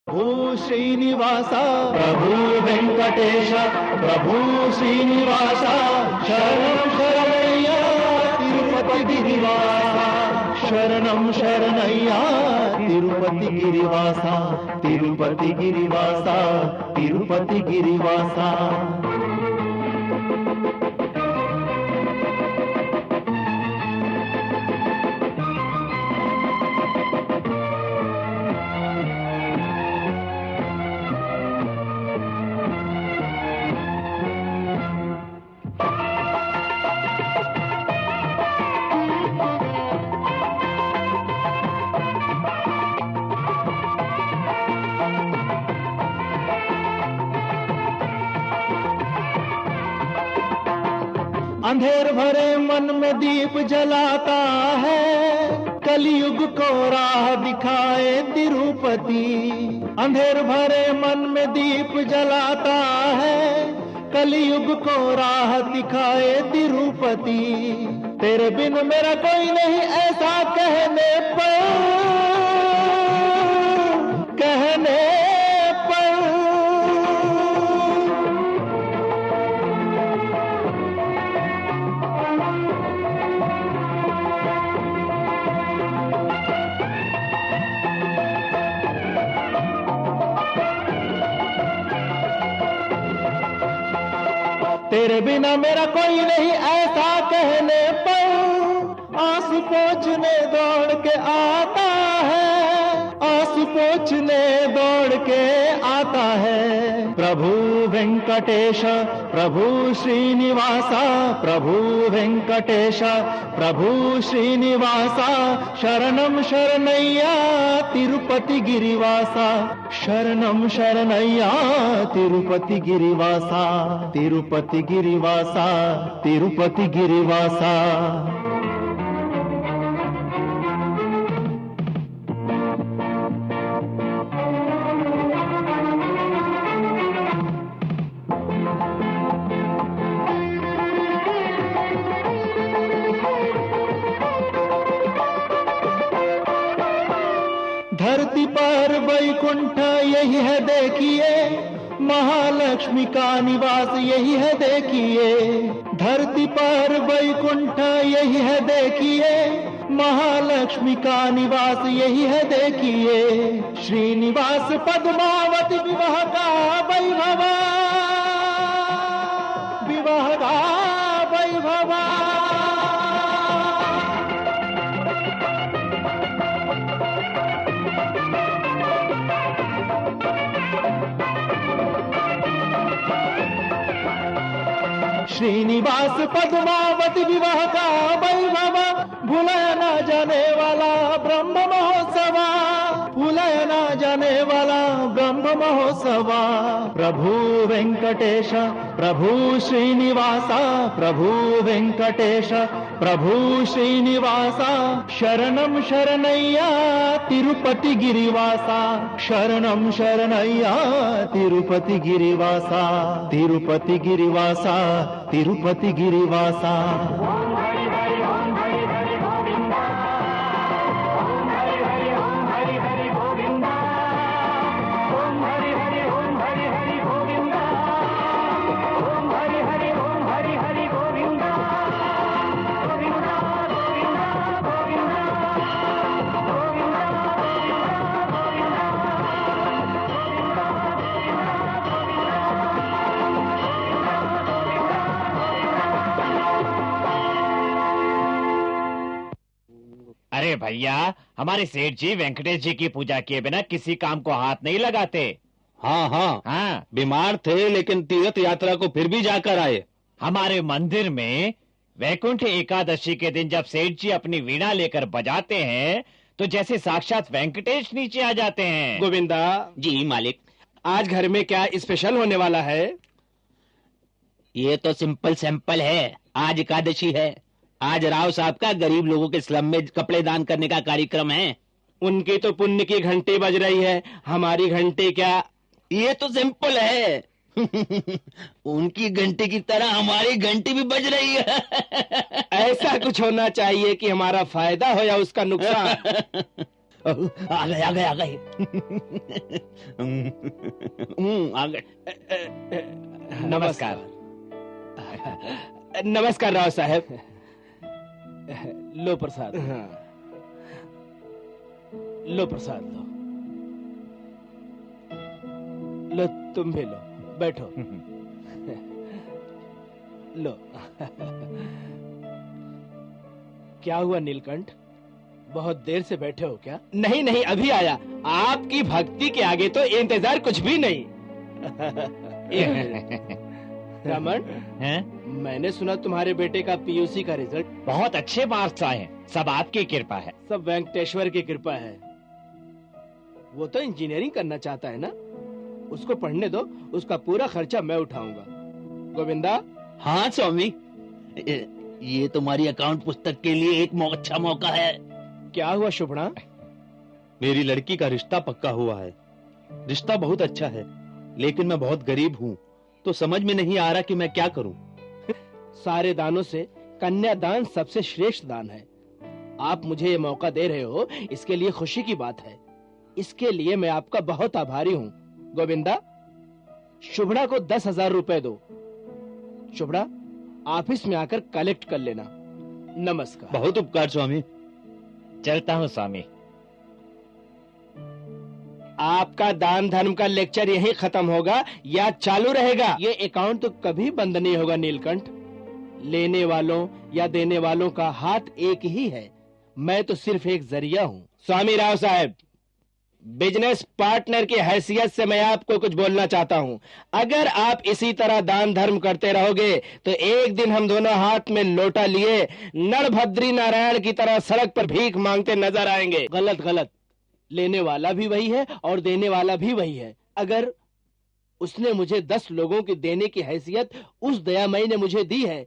प्रभु श्रीनिवास प्रभु वेंकटेश प्रभु श्रीनिवास शरणं शरणय्या तिरुपति गिरिवासा शरणं शरणय्या तिरुपति गिरिवासा तिरुपति गिरिवासा तिरुपति गिरिवासा। अंधेर भरे मन में दीप जलाता है कलयुग को राह दिखाए तिरुपति। अंधेर भरे मन में दीप जलाता है कलयुग को राह दिखाए तिरुपति। तेरे बिन मेरा कोई नहीं ऐसा कहने पर तेरे बिना मेरा कोई नहीं ऐसा कहने पर आंसू पोंछने दौड़ के आता है आंसू पोंछने दौड़ के आता है। प्रभु वेंकटेश प्रभु श्रीनिवास प्रभु वेंकटेश प्रभु श्रीनिवास शरणं शरणय्या तिरुपति गिरिवासा शरणं शरणय्या तिरुपति गिरिवासा तिरुपति गिरिवासा तिरुपति गिरिवासा। धरती पर वैकुंठ यही है देखिए महालक्ष्मी का निवास यही है देखिए। धरती पर वैकुंठ यही है देखिए महालक्ष्मी का निवास यही है देखिए। श्रीनिवास पद्मावती विवाह का वैभव विवाह का वैभव। श्रीनिवास पद्मावती विवाह का वैभव भुलाया ना जाने वाला ब्रह्म महोत्सव भुलाया ना जाने वाला ब्रह्म महोत्सव। प्रभु वेंकटेश प्रभु श्रीनिवास प्रभु वेंकटेश प्रभु श्रीनिवास शरणं शरणय्या तिरुपति गिरिवासा शरणं शरणय्या तिरुपति गिरिवासा तिरुपति गिरिवासा तिरुपति गिरिवासा। अरे भैया हमारे सेठ जी वेंकटेश जी की पूजा किए बिना किसी काम को हाथ नहीं लगाते। हाँ हाँ हाँ बीमार थे लेकिन तीर्थ यात्रा को फिर भी जाकर आए। हमारे मंदिर में वैकुंठ एकादशी के दिन जब सेठ जी अपनी वीणा लेकर बजाते हैं तो जैसे साक्षात वेंकटेश नीचे आ जाते हैं। गोविंदा जी मालिक। आज घर में क्या स्पेशल होने वाला है? ये तो सिंपल सैंपल है। आज एकादशी है। आज राव साहब का गरीब लोगों के स्लम में कपड़े दान करने का कार्यक्रम है। उनकी तो पुण्य की घंटी बज रही है, हमारी घंटी क्या? ये तो सिंपल है। उनकी घंटी की तरह हमारी घंटी भी बज रही है। ऐसा कुछ होना चाहिए कि हमारा फायदा हो या उसका नुकसान। आ गए आ गए आ गए। आ गए। नमस्कार। नमस्कार राव साहब। लो प्रसाद। लो प्रसाद लो। लो तुम भी लो, बैठो। लो। क्या हुआ नीलकंठ, बहुत देर से बैठे हो क्या? नहीं नहीं, अभी आया। आपकी भक्ति के आगे तो इंतजार कुछ भी नहीं। रमन, मैंने सुना तुम्हारे बेटे का पीयूसी का रिजल्ट बहुत अच्छे मार्क्स आए हैं, सब आपकी कृपा है। सब वेंकटेश्वर की कृपा है। वो तो इंजीनियरिंग करना चाहता है ना, उसको पढ़ने दो, उसका पूरा खर्चा मैं उठाऊंगा। गोविंदा। हाँ स्वामी, ये तुम्हारी अकाउंट पुस्तक के लिए एक अच्छा मौका है। क्या हुआ शुभना? मेरी लड़की का रिश्ता पक्का हुआ है। रिश्ता बहुत अच्छा है, लेकिन मैं बहुत गरीब हूँ, तो समझ में नहीं आ रहा कि मैं क्या करूँ। सारे दानों से कन्यादान सबसे श्रेष्ठ दान है। आप मुझे ये मौका दे रहे हो, इसके लिए खुशी की बात है। इसके लिए मैं आपका बहुत आभारी हूँ। गोविंदा, शुभ्रा को 10,000 रुपए दो। शुभ्रा, ऑफिस में आकर कलेक्ट कर लेना। नमस्कार। बहुत उपकार स्वामी। चलता हूँ स्वामी। आपका दान धर्म का लेक्चर यहीं खत्म होगा या चालू रहेगा? ये अकाउंट तो कभी बंद नहीं होगा नीलकंठ। लेने वालों या देने वालों का हाथ एक ही है, मैं तो सिर्फ एक जरिया हूँ। स्वामी राव साहब, बिजनेस पार्टनर की हैसियत से मैं आपको कुछ बोलना चाहता हूँ। अगर आप इसी तरह दान धर्म करते रहोगे तो एक दिन हम दोनों हाथ में लोटा लिए नरभद्री नारायण की तरह सड़क पर भीख मांगते नजर आएंगे। गलत गलत, लेने वाला भी वही है और देने वाला भी वही है। अगर उसने मुझे 10 लोगों की देने की हैसियत उस दयामयी ने मुझे दी है,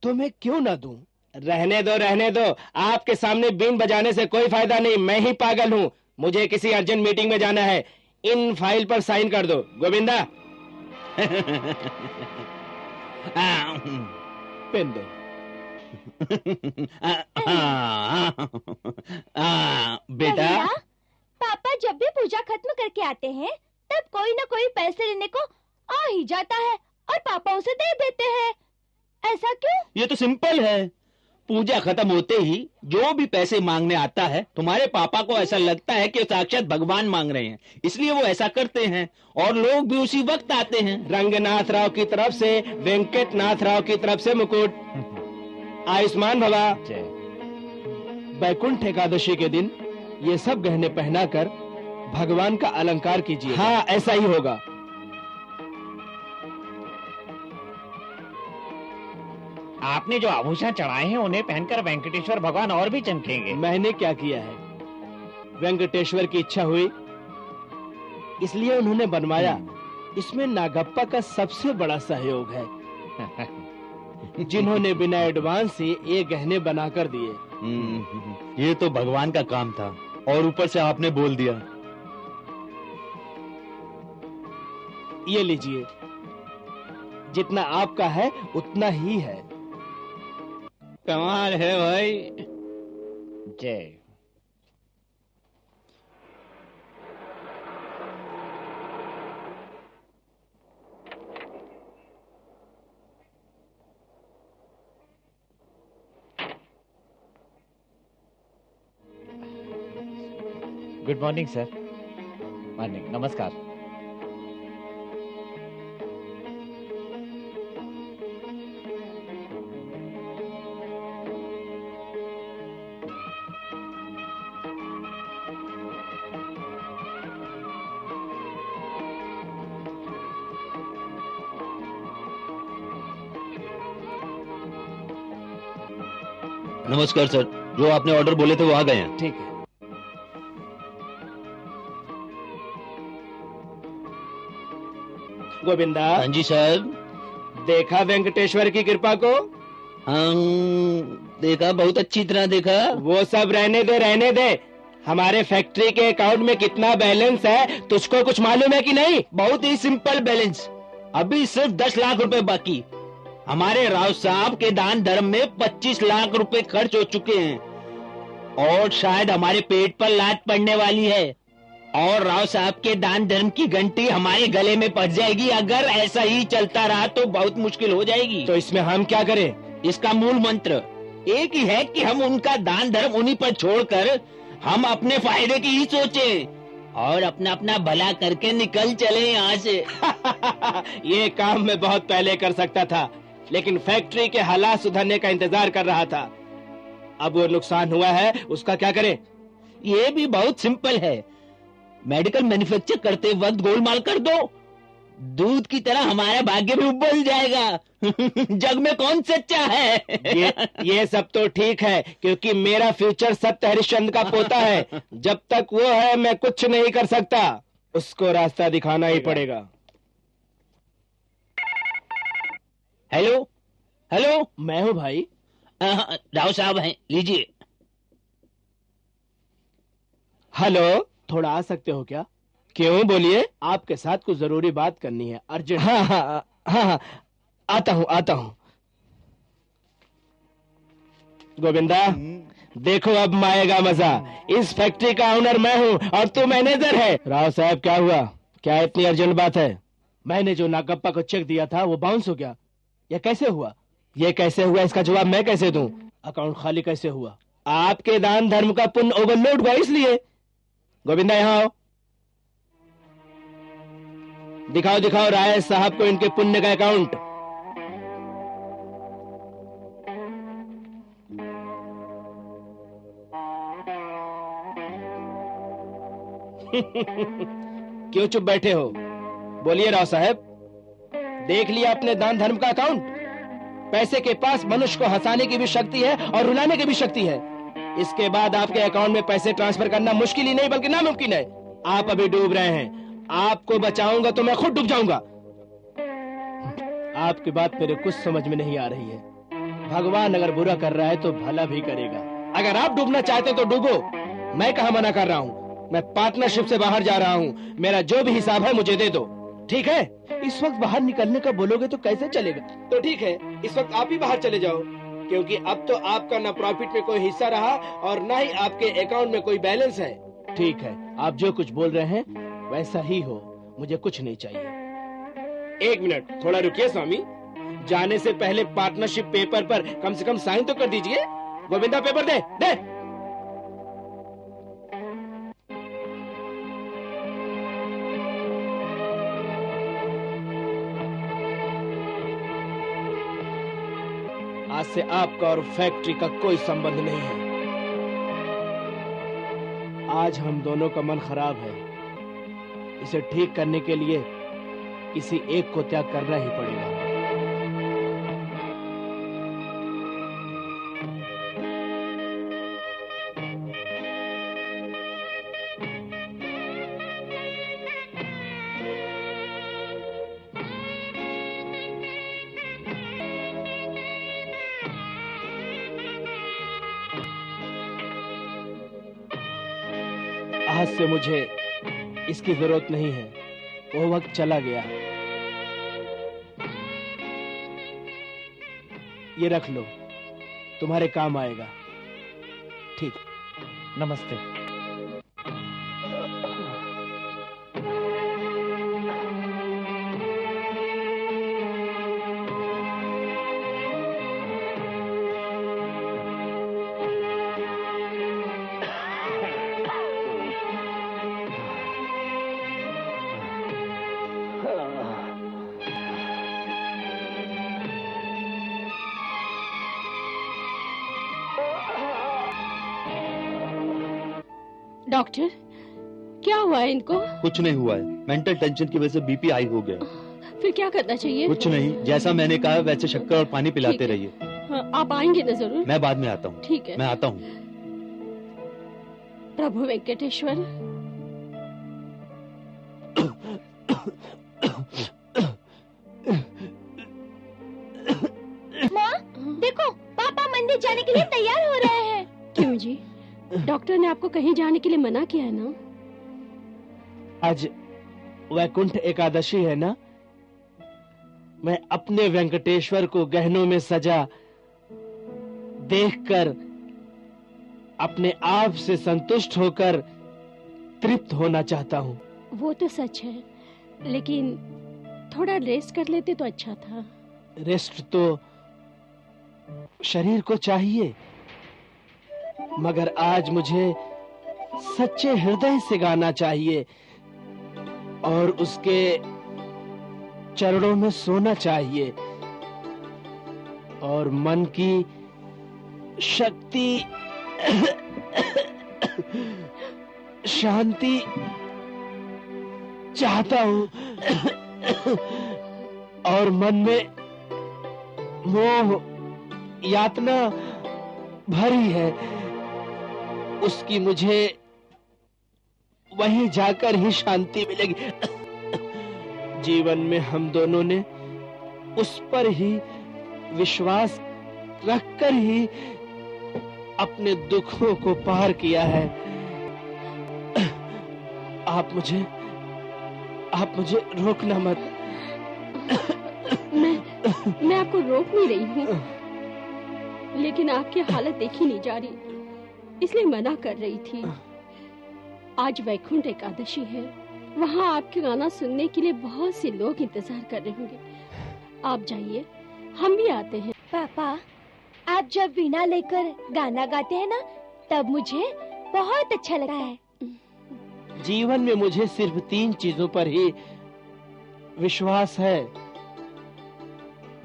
तो मैं क्यों ना दूं? रहने दो रहने दो, आपके सामने बीन बजाने से कोई फायदा नहीं। मैं ही पागल हूँ, मुझे किसी अर्जेंट मीटिंग में जाना है। इन फाइल पर साइन कर दो। गोविंदा। पेन दो। बेटा, पापा जब भी पूजा खत्म करके आते हैं तब कोई ना कोई पैसे लेने को आ ही जाता है और पापा उसे दे देते हैं। ऐसा क्यों? ये तो सिंपल है। पूजा खत्म होते ही जो भी पैसे मांगने आता है, तुम्हारे पापा को ऐसा लगता है कि साक्षात भगवान मांग रहे हैं, इसलिए वो ऐसा करते हैं और लोग भी उसी वक्त आते हैं। रंगनाथ राव की तरफ से वेंकटनाथ राव की तरफ से मुकुट। आयुष्मान भवा। वैकुंठ एकादशी के दिन ये सब गहने पहनाकर भगवान का अलंकार कीजिए। हाँ, ऐसा ही होगा। आपने जो आभूषण चढ़ाए हैं उन्हें पहनकर वेंकटेश्वर भगवान और भी चमकेंगे। मैंने क्या किया है, वेंकटेश्वर की इच्छा हुई इसलिए उन्होंने बनवाया। इसमें नागप्पा का सबसे बड़ा सहयोग है, जिन्होंने बिना एडवांस से ये गहने बनाकर दिए। ये तो भगवान का काम था और ऊपर से आपने बोल दिया। ये लीजिए, जितना आपका है उतना ही है। कमाल है भाई। जय। Good morning sir. मॉर्निंग, नमस्कार। नमस्कार सर, जो आपने ऑर्डर बोले थे वो आ गए हैं। ठीक है। गोविंदा। हाँ जी सर। देखा वेंकटेश्वर की कृपा को? हाँ, देखा, बहुत अच्छी तरह देखा। वो सब रहने दे रहने दे। हमारे फैक्ट्री के अकाउंट में कितना बैलेंस है तुझको कुछ मालूम है कि नहीं? बहुत ही सिंपल बैलेंस। अभी सिर्फ 10 लाख रुपए बाकी। हमारे राव साहब के दान धर्म में 25 लाख रुपए खर्च हो चुके हैं। और शायद हमारे पेट पर लात पड़ने वाली है और राव साहब के दान धर्म की घंटी हमारे गले में पड़ जाएगी। अगर ऐसा ही चलता रहा तो बहुत मुश्किल हो जाएगी। तो इसमें हम क्या करें? इसका मूल मंत्र एक ही है कि हम उनका दान धर्म उन्हीं पर छोड़कर हम अपने फायदे की ही सोचें और अपना अपना भला करके निकल चले यहाँ से। ये काम मैं बहुत पहले कर सकता था, लेकिन फैक्ट्री के हालात सुधरने का इंतजार कर रहा था। अब वो नुकसान हुआ है, उसका क्या करें? ये भी बहुत सिंपल है। मेडिकल मैन्युफैक्चर करते वक्त गोलमाल कर दो, दूध की तरह हमारा भाग्य भी उबल जाएगा। जग में कौन सच्चा है? ये सब तो ठीक है, क्योंकि मेरा फ्यूचर सत्य हरिश्चंद्र का पोता है। जब तक वो है मैं कुछ नहीं कर सकता, उसको रास्ता दिखाना ही पड़ेगा। हेलो हेलो, मैं हूँ भाई। राव साहब हैं, लीजिए। हेलो, थोड़ा आ सकते हो क्या? क्यों, बोलिए। आपके साथ कुछ जरूरी बात करनी है, अर्जेंट। हाँ, आता हूँ। गोविंदा, देखो अब आएगा मजा। इस फैक्ट्री का ओनर मैं हूँ और तू मैनेजर है। राव साहब, क्या हुआ? क्या इतनी अर्जेंट बात है? मैंने जो नागप्पा को चेक दिया था वो बाउंस हो गया। यह कैसे हुआ? ये कैसे हुआ, इसका जवाब मैं कैसे दूं? अकाउंट खाली कैसे हुआ? आपके दान धर्म का पुण्य ओवरलोड हुआ इसलिए। गोविंदा, यहाँ आओ। दिखाओ राय साहब को इनके पुण्य का अकाउंट। क्यों चुप बैठे हो? बोलिए राव साहब, देख लिया अपने दान धर्म का अकाउंट? पैसे के पास मनुष्य को हंसाने की भी शक्ति है और रुलाने की भी शक्ति है। इसके बाद आपके अकाउंट में पैसे ट्रांसफर करना मुश्किल ही नहीं बल्कि नामुमकिन है। आप अभी डूब रहे हैं, आपको बचाऊंगा तो मैं खुद डूब जाऊंगा। आपकी बात मेरे कुछ समझ में नहीं आ रही है। भगवान अगर बुरा कर रहा है तो भला भी करेगा। अगर आप डूबना चाहते तो डूबो, मैं कहाँ मना कर रहा हूँ। मैं पार्टनरशिप से बाहर जा रहा हूँ, मेरा जो भी हिसाब है मुझे दे दो, ठीक है? इस वक्त बाहर निकलने का बोलोगे तो कैसे चलेगा? तो ठीक है, इस वक्त आप ही बाहर चले जाओ, क्योंकि अब तो आपका ना प्रॉफिट में कोई हिस्सा रहा और ना ही आपके अकाउंट में कोई बैलेंस है। ठीक है, आप जो कुछ बोल रहे हैं वैसा ही हो, मुझे कुछ नहीं चाहिए। एक मिनट, थोड़ा रुकिए स्वामी। जाने से पहले पार्टनरशिप पेपर पर कम से कम साइन तो कर दीजिए। गोविंदा, पेपर दे। आज से आपका और फैक्ट्री का कोई संबंध नहीं है। आज हम दोनों का मन खराब है, इसे ठीक करने के लिए किसी एक को त्याग करना ही पड़ेगा। आज से मुझे इसकी जरूरत नहीं है, वो वक्त चला गया। ये रख लो, तुम्हारे काम आएगा। ठीक, नमस्ते। डॉक्टर, क्या हुआ है इनको? कुछ नहीं हुआ है, मेंटल टेंशन की वजह से बीपी हाई हो गया। फिर क्या करना चाहिए? कुछ नहीं, जैसा मैंने कहा वैसे शक्कर और पानी पिलाते ठीक है। रहिए। हाँ, आप आएंगे ना जरूर? मैं बाद में आता हूँ। ठीक है। मैं आता हूँ। प्रभु वेंकटेश्वर। माँ, देखो पापा मंदिर जाने के लिए तैयार हो रहे हैं। क्यों जी? डॉक्टर ने आपको कहीं जाने के लिए मना किया है ना? आज वैकुंठ एकादशी है ना? मैं अपने वेंकटेश्वर को गहनों में सजा देखकर अपने आप से संतुष्ट होकर तृप्त होना चाहता हूँ। वो तो सच है, लेकिन थोड़ा रेस्ट कर लेते तो अच्छा था। रेस्ट तो शरीर को चाहिए, मगर आज मुझे सच्चे हृदय से गाना चाहिए और उसके चरणों में सोना चाहिए और मन की शक्ति शांति चाहता हूं और मन में मोह यातना भरी है, उसकी मुझे वहीं जाकर ही शांति मिलेगी। जीवन में हम दोनों ने उस पर ही विश्वास रखकर ही अपने दुखों को पार किया है। आप मुझे रोकना मत। मैं आपको रोक नहीं रही हूँ, लेकिन आपकी हालत देखी नहीं जा रही, इसलिए मना कर रही थी। आज वैकुंठ एकादशी है, वहाँ आपके गाना सुनने के लिए बहुत से लोग इंतजार कर रहे होंगे। आप जाइए, हम भी आते हैं। पापा, आप जब वीणा लेकर गाना गाते हैं ना, तब मुझे बहुत अच्छा लगता है। जीवन में मुझे सिर्फ 3 चीजों पर ही विश्वास है: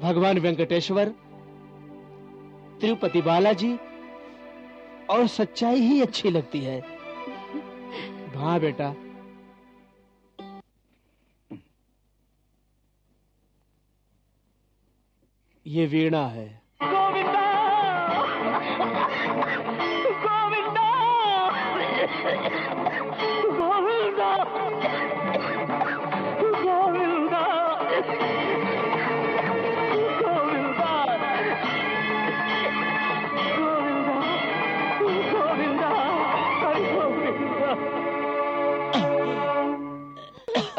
भगवान वेंकटेश्वर, तिरुपति बालाजी और सच्चाई ही अच्छी लगती है। हाँ बेटा, ये वीणा है। गोविंदा, गोविंदा, गोविंदा, गोविंदा, गोविंदा, गोविंदा।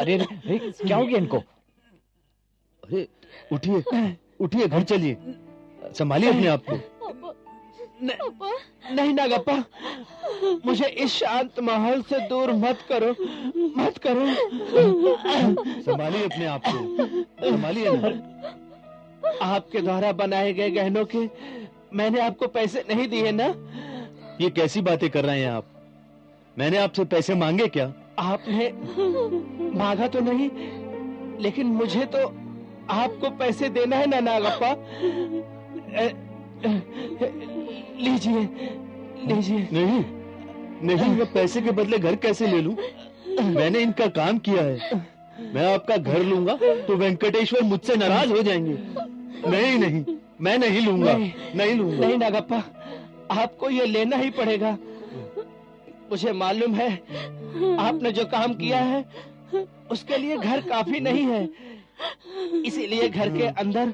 अरे अरे, क्या हो गया इनको? अरे उठिए उठिए, घर चलिए, संभालिए अपने आप को। नहीं नागप्पा, मुझे इस शांत माहौल से दूर मत करो, मत करो। संभालिए अपने आप को, संभालिए ना। आपके द्वारा बनाए गए गहनों के मैंने आपको पैसे नहीं दिए ना? ये कैसी बातें कर रहे हैं आप? मैंने आपसे पैसे मांगे क्या? आपने मांगा तो नहीं, लेकिन मुझे तो आपको पैसे देना है ना नागप्पा। लीजिए लीजिए। नहीं नहीं, मैं पैसे के बदले घर कैसे ले लूं? मैंने इनका काम किया है। मैं आपका घर लूंगा तो वेंकटेश्वर मुझसे नाराज हो जाएंगे। नहीं नहीं, मैं नहीं लूंगा, नहीं लूंगा। नहीं नागप्पा, आपको ये लेना ही पड़ेगा। मुझे मालूम है आपने जो काम किया है उसके लिए घर काफी नहीं है, इसीलिए घर के अंदर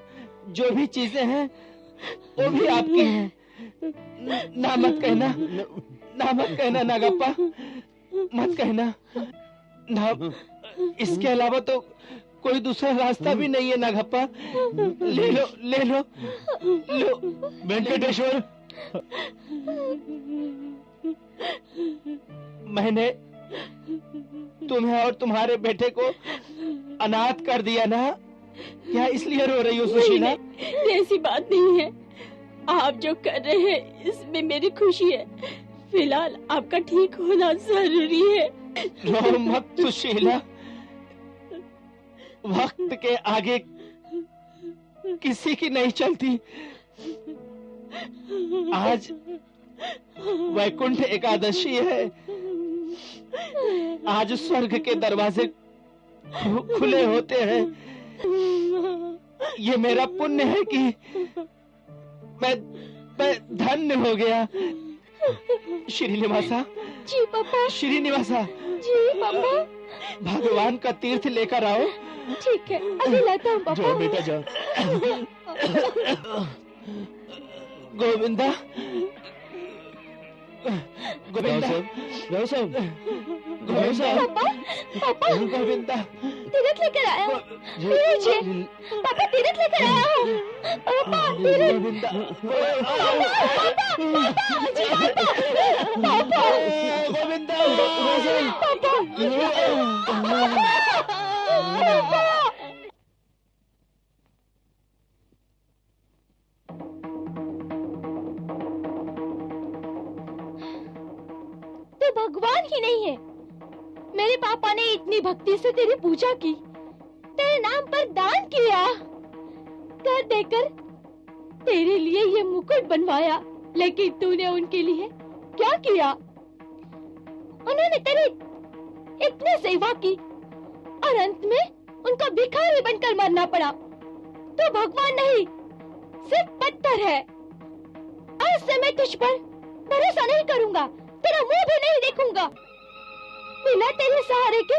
जो भी चीजें हैं वो भी आपकी हैं। ना मत कहना, ना मत कहना नागप्पा, मत कहना ना। इसके अलावा तो कोई दूसरा रास्ता भी नहीं है नागप्पा। ले लो ले लो लो। वेंकटेश्वर, मैंने तुम्हें और तुम्हारे बेटे को अनाथ कर दिया ना? क्या इसलिए रो रही हो सुशीला? नहीं, ऐसी बात नहीं है। आप जो कर रहे हैं इसमें मेरी खुशी है। फिलहाल आपका ठीक होना जरूरी है। रो मत सुशीला, वक्त के आगे किसी की नहीं चलती। आज वैकुंठ एकादशी है, आज स्वर्ग के दरवाजे खुले होते हैं। ये मेरा पुण्य है कि मैं धन्य हो गया। श्रीनिवासा। जी पापा। श्रीनिवासा। जी पापा। भगवान का तीर्थ लेकर आओ। ठीक है, अभी लाता हूँ पापा। जाओ बेटा जाओ। गोविंदा, गोविंदा, राव साहब, गोविंदा, पापा, पापा। गोविंदा, तीरथ लेकर आया हूँ। लीजिए पापा, तीरथ लेकर आया हूँ। पापा तीरथ। गोविंदा। तू भगवान ही नहीं है। मेरे पापा ने इतनी भक्ति से तेरी पूजा की, तेरे नाम पर दान किया, कर देकर तेरे लिए ये मुकुट बनवाया, लेकिन तूने उनके लिए क्या किया? उन्होंने तेरी इतनी सेवा की और अंत में उनको भिखारी बनकर मरना पड़ा। तो भगवान नहीं, सिर्फ पत्थर है। आज से मैं तुझ पर भरोसा नहीं करूंगा, तेरा मुंह भी नहीं देखूंगा। बिना तेरे सहारे के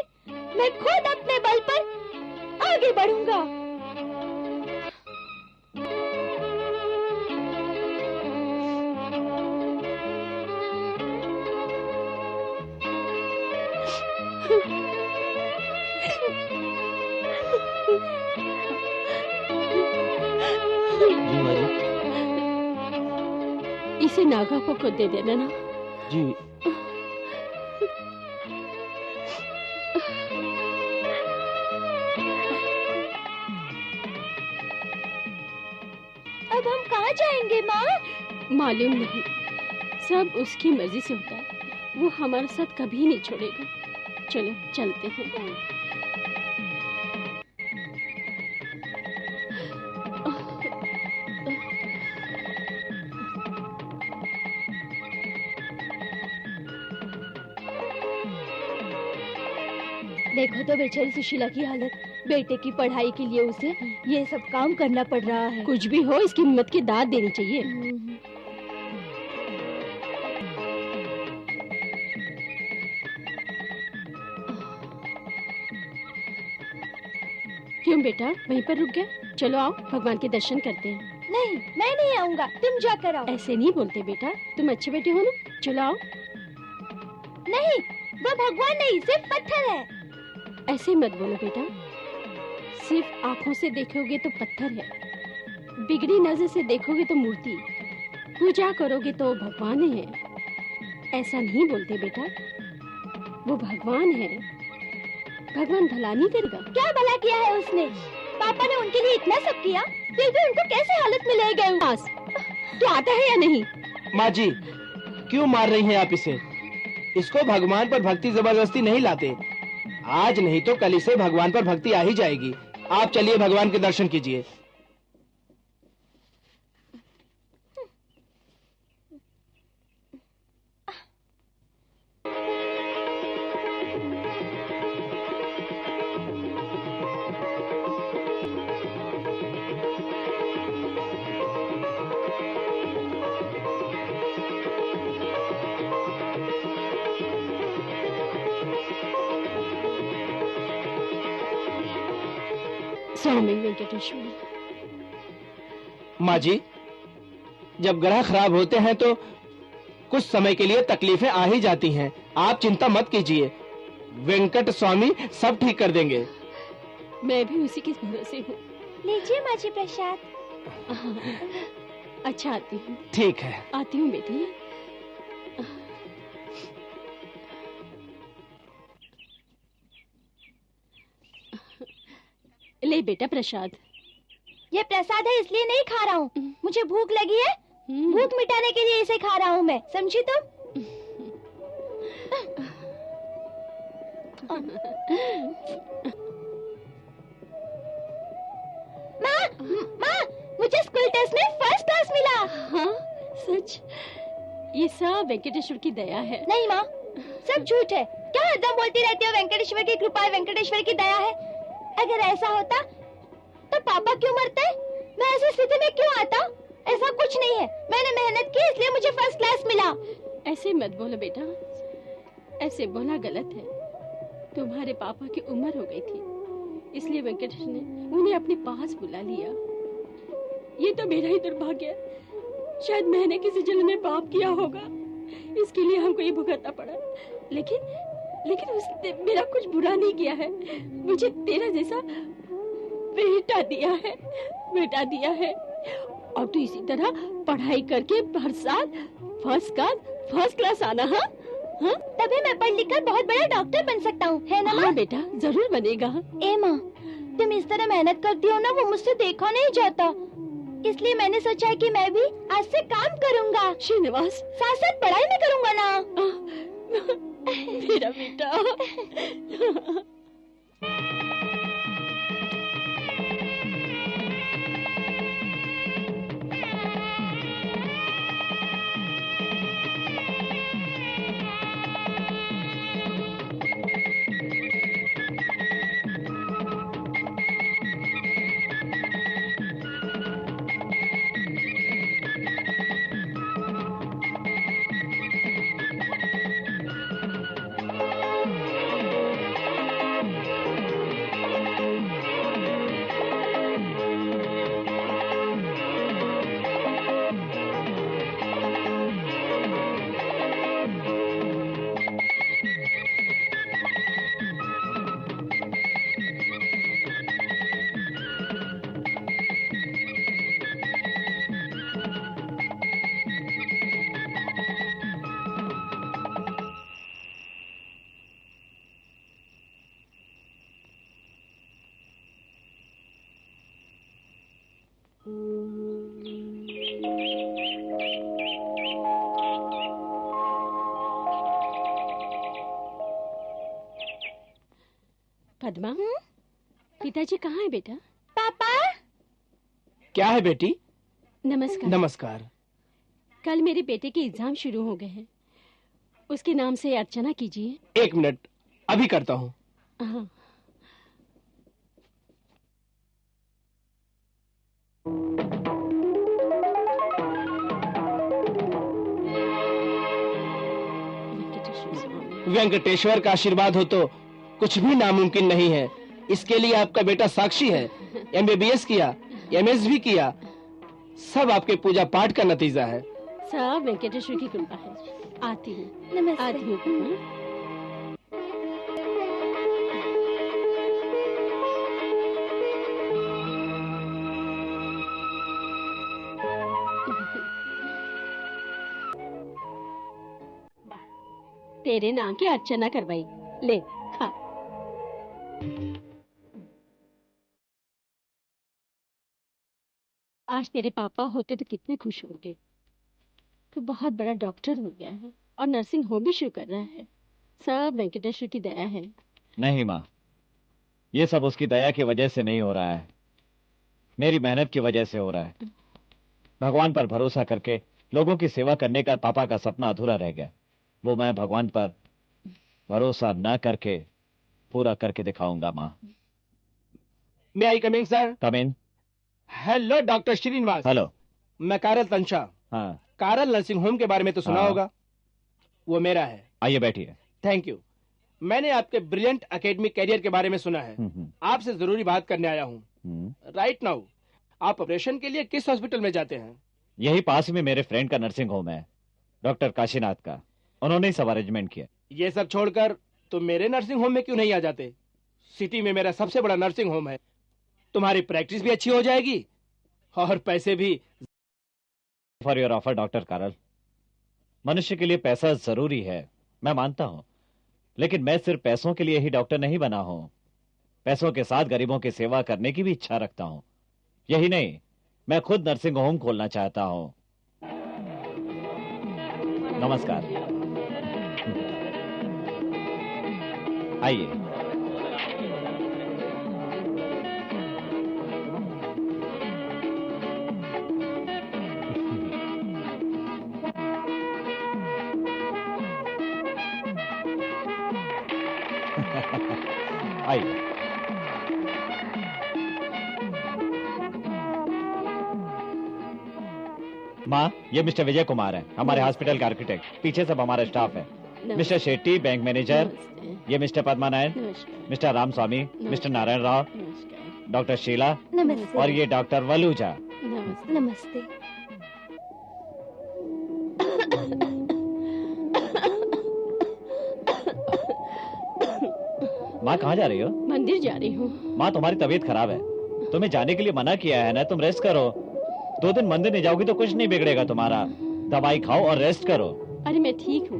मैं खुद अपने बल पर आगे बढ़ूंगा। इसे नागा को दे देना ना। जी। अब हम कहाँ जाएंगे माँ? मालूम नहीं, सब उसकी मर्जी से होता है। वो हमारे साथ कभी नहीं छोड़ेगा। चलो चलते हैं। देखो तो बेचारी सुशीला की हालत। बेटे की पढ़ाई के लिए उसे ये सब काम करना पड़ रहा है। कुछ भी हो, इसकी हिम्मत की दाद देनी चाहिए। क्यों बेटा, वहीं पर रुक गए? चलो आओ, भगवान के दर्शन करते हैं। नहीं, मैं नहीं आऊंगा, तुम जाकर आओ। ऐसे नहीं बोलते बेटा, तुम अच्छे बेटे हो ना। चलो आओ। नहीं, वो भगवान नहीं, सिर्फ पत्थर है। ऐसे मत बोलो बेटा, सिर्फ आंखों से देखोगे तो पत्थर है, बिगड़ी नजर से देखोगे तो मूर्ति, पूजा करोगे तो भगवान है। ऐसा नहीं बोलते बेटा, वो भगवान है। भगवान भला नहीं करेगा। क्या भला किया है उसने? पापा ने उनके लिए इतना सब किया, फिर भी उनको कैसे हालत में ले गए? तो आता है या नहीं? माँ जी, क्यों मार रही हैं आप इसे? इसको भगवान पर भक्ति जबरदस्ती नहीं लाते। आज नहीं तो कल इसे भगवान पर भक्ति आ ही जाएगी। आप चलिए भगवान के दर्शन कीजिए। स्वामी वेंकटेश्वर। माँ जी, जब ग्रह खराब होते हैं तो कुछ समय के लिए तकलीफें आ ही जाती हैं। आप चिंता मत कीजिए, वेंकट स्वामी सब ठीक कर देंगे। मैं भी उसी के भरोसे हूँ। लीजिए माँ जी प्रसाद। अच्छा, आती हूँ। ठीक है, आती हूँ बेटी। ले बेटा प्रसाद। ये प्रसाद है इसलिए नहीं खा रहा हूँ, मुझे भूख लगी है। भूख मिटाने के लिए इसे खा रहा हूँ मैं, समझी तुम? माँ, माँ, मुझे स्कूल टेस्ट में फर्स्ट क्लास मिला। हाँ सच? ये सब वेंकटेश्वर की दया है। नहीं माँ, सब झूठ है। क्या हरदम बोलती रहती हो वेंकटेश्वर की कृपा है, वेंकटेश्वर की दया है? अगर ऐसा होता तो पापा क्यों मरते? मैं ऐसी स्थिति में क्यों आता? ऐसा कुछ नहीं है, मैंने मेहनत की इसलिए मुझे फर्स्ट क्लास मिला। ऐसे मत बोलो बेटा, ऐसे बोलना गलत है। तुम्हारे पापा की उम्र हो गई थी, इसलिए वेंकटेश ने उन्हें अपने पास बुला लिया। ये तो मेरा ही दुर्भाग्य है। शायद मैंने किसी जन्म में पाप किया होगा, इसके लिए हमको ये भुगतना पड़ा। लेकिन लेकिन उसने मेरा कुछ बुरा नहीं किया है। मुझे तेरा जैसा बेटा दिया है, बेटा दिया है। और तू इसी तरह पढ़ाई करके हर साल फर्स्ट क्लास आना। हाँ हाँ, तभी मैं पढ़ लिख कर बहुत बड़ा डॉक्टर बन सकता हूँ, है ना माँ? हाँ बेटा, जरूर बनेगा। ए माँ, तुम इस तरह मेहनत करती हो ना, वो मुझसे देखा नहीं जाता। इसलिए मैंने सोचा है कि मैं भी आज से काम करूँगा। श्रीनिवास, साथ साथ पढ़ाई भी करूँगा ना। मेरा बेटा। पद्मा, पिताजी कहाँ है बेटा? पापा। क्या है बेटी? नमस्कार। नमस्कार। कल मेरे बेटे के एग्जाम शुरू हो गए हैं, उसके नाम से अर्चना कीजिए। 1 मिनट, अभी करता हूँ। हाँ। वेंकटेश्वर का आशीर्वाद हो तो कुछ भी नामुमकिन नहीं है। इसके लिए आपका बेटा साक्षी है। MBBS किया, MS भी किया, सब आपके पूजा पाठ का नतीजा है। सब वेंकटेश्वर की कृपा है। आती हूँ। नमस्ते। आती हूँ पद्मा। तेरे नाम की अर्चना करवाई, ले खा। आज तेरे पापा होते तो कितने खुश होंगे। तू बहुत बड़ा डॉक्टर हो गया है और नर्सिंग होम भी शुरू कर रहा है। सब वेंकटेश्वर की दया है। नहीं माँ, ये सब उसकी दया की वजह से नहीं हो रहा है, मेरी मेहनत की वजह से हो रहा है। भगवान पर भरोसा करके लोगों की सेवा करने का पापा का सपना अधूरा रह गया। वो मैं भगवान पर भरोसा न करके पूरा करके दिखाऊंगा माँ। May I coming sir? Come in. Hello doctor Srinivas. Hello. मैं कारल तंशा। हाँ। कारल नर्सिंग होम के बारे में तो सुना हाँ। होगा, वो मेरा है। आइए बैठिए। Thank you. मैंने आपके ब्रिलियंट एकेडमिक कैरियर के बारे में सुना है। आपसे जरूरी बात करने आया हूँ। राइट नाउ आप ऑपरेशन के लिए किस हॉस्पिटल में जाते हैं? यही पास में मेरे फ्रेंड का नर्सिंग होम है, डॉक्टर काशीनाथ का। उन्होंने ही सब अरेंजमेंट किया। ये सब छोड़कर तो मेरे नर्सिंग होम में क्यों नहीं आ जाते? सिटी में मेरा सबसे बड़ा नर्सिंग होम है। तुम्हारी प्रैक्टिस भी अच्छी हो जाएगी और पैसे भी। फॉर योर ऑफर डॉक्टर कारल। मनुष्य के लिए पैसा जरूरी है, मैं मानता हूं, लेकिन मैं सिर्फ पैसों के लिए ही डॉक्टर नहीं बना हूं। पैसों के साथ गरीबों की सेवा करने की भी इच्छा रखता हूं। यही नहीं, मैं खुद नर्सिंग होम खोलना चाहता हूं। नमस्कार। आइए। आइए। माँ, ये मिस्टर विजय कुमार है, हमारे हॉस्पिटल का आर्किटेक्ट। पीछे सब हमारा स्टाफ है। मिस्टर शेट्टी बैंक मैनेजर, ये मिस्टर पद्मा नायन, मिस्टर राम स्वामी, मिस्टर नारायण राव, डॉक्टर शीला, नमस्ते। और ये डॉक्टर वलूजा। नमस्ते। माँ कहाँ जा रही हो? मंदिर जा रही हूँ। माँ तुम्हारी तबीयत खराब है, तुम्हें जाने के लिए मना किया है ना, तुम रेस्ट करो। 2 दिन मंदिर नहीं जाओगी तो कुछ नहीं बिगड़ेगा तुम्हारा। दवाई खाओ और रेस्ट करो। अरे मैं ठीक हूँ,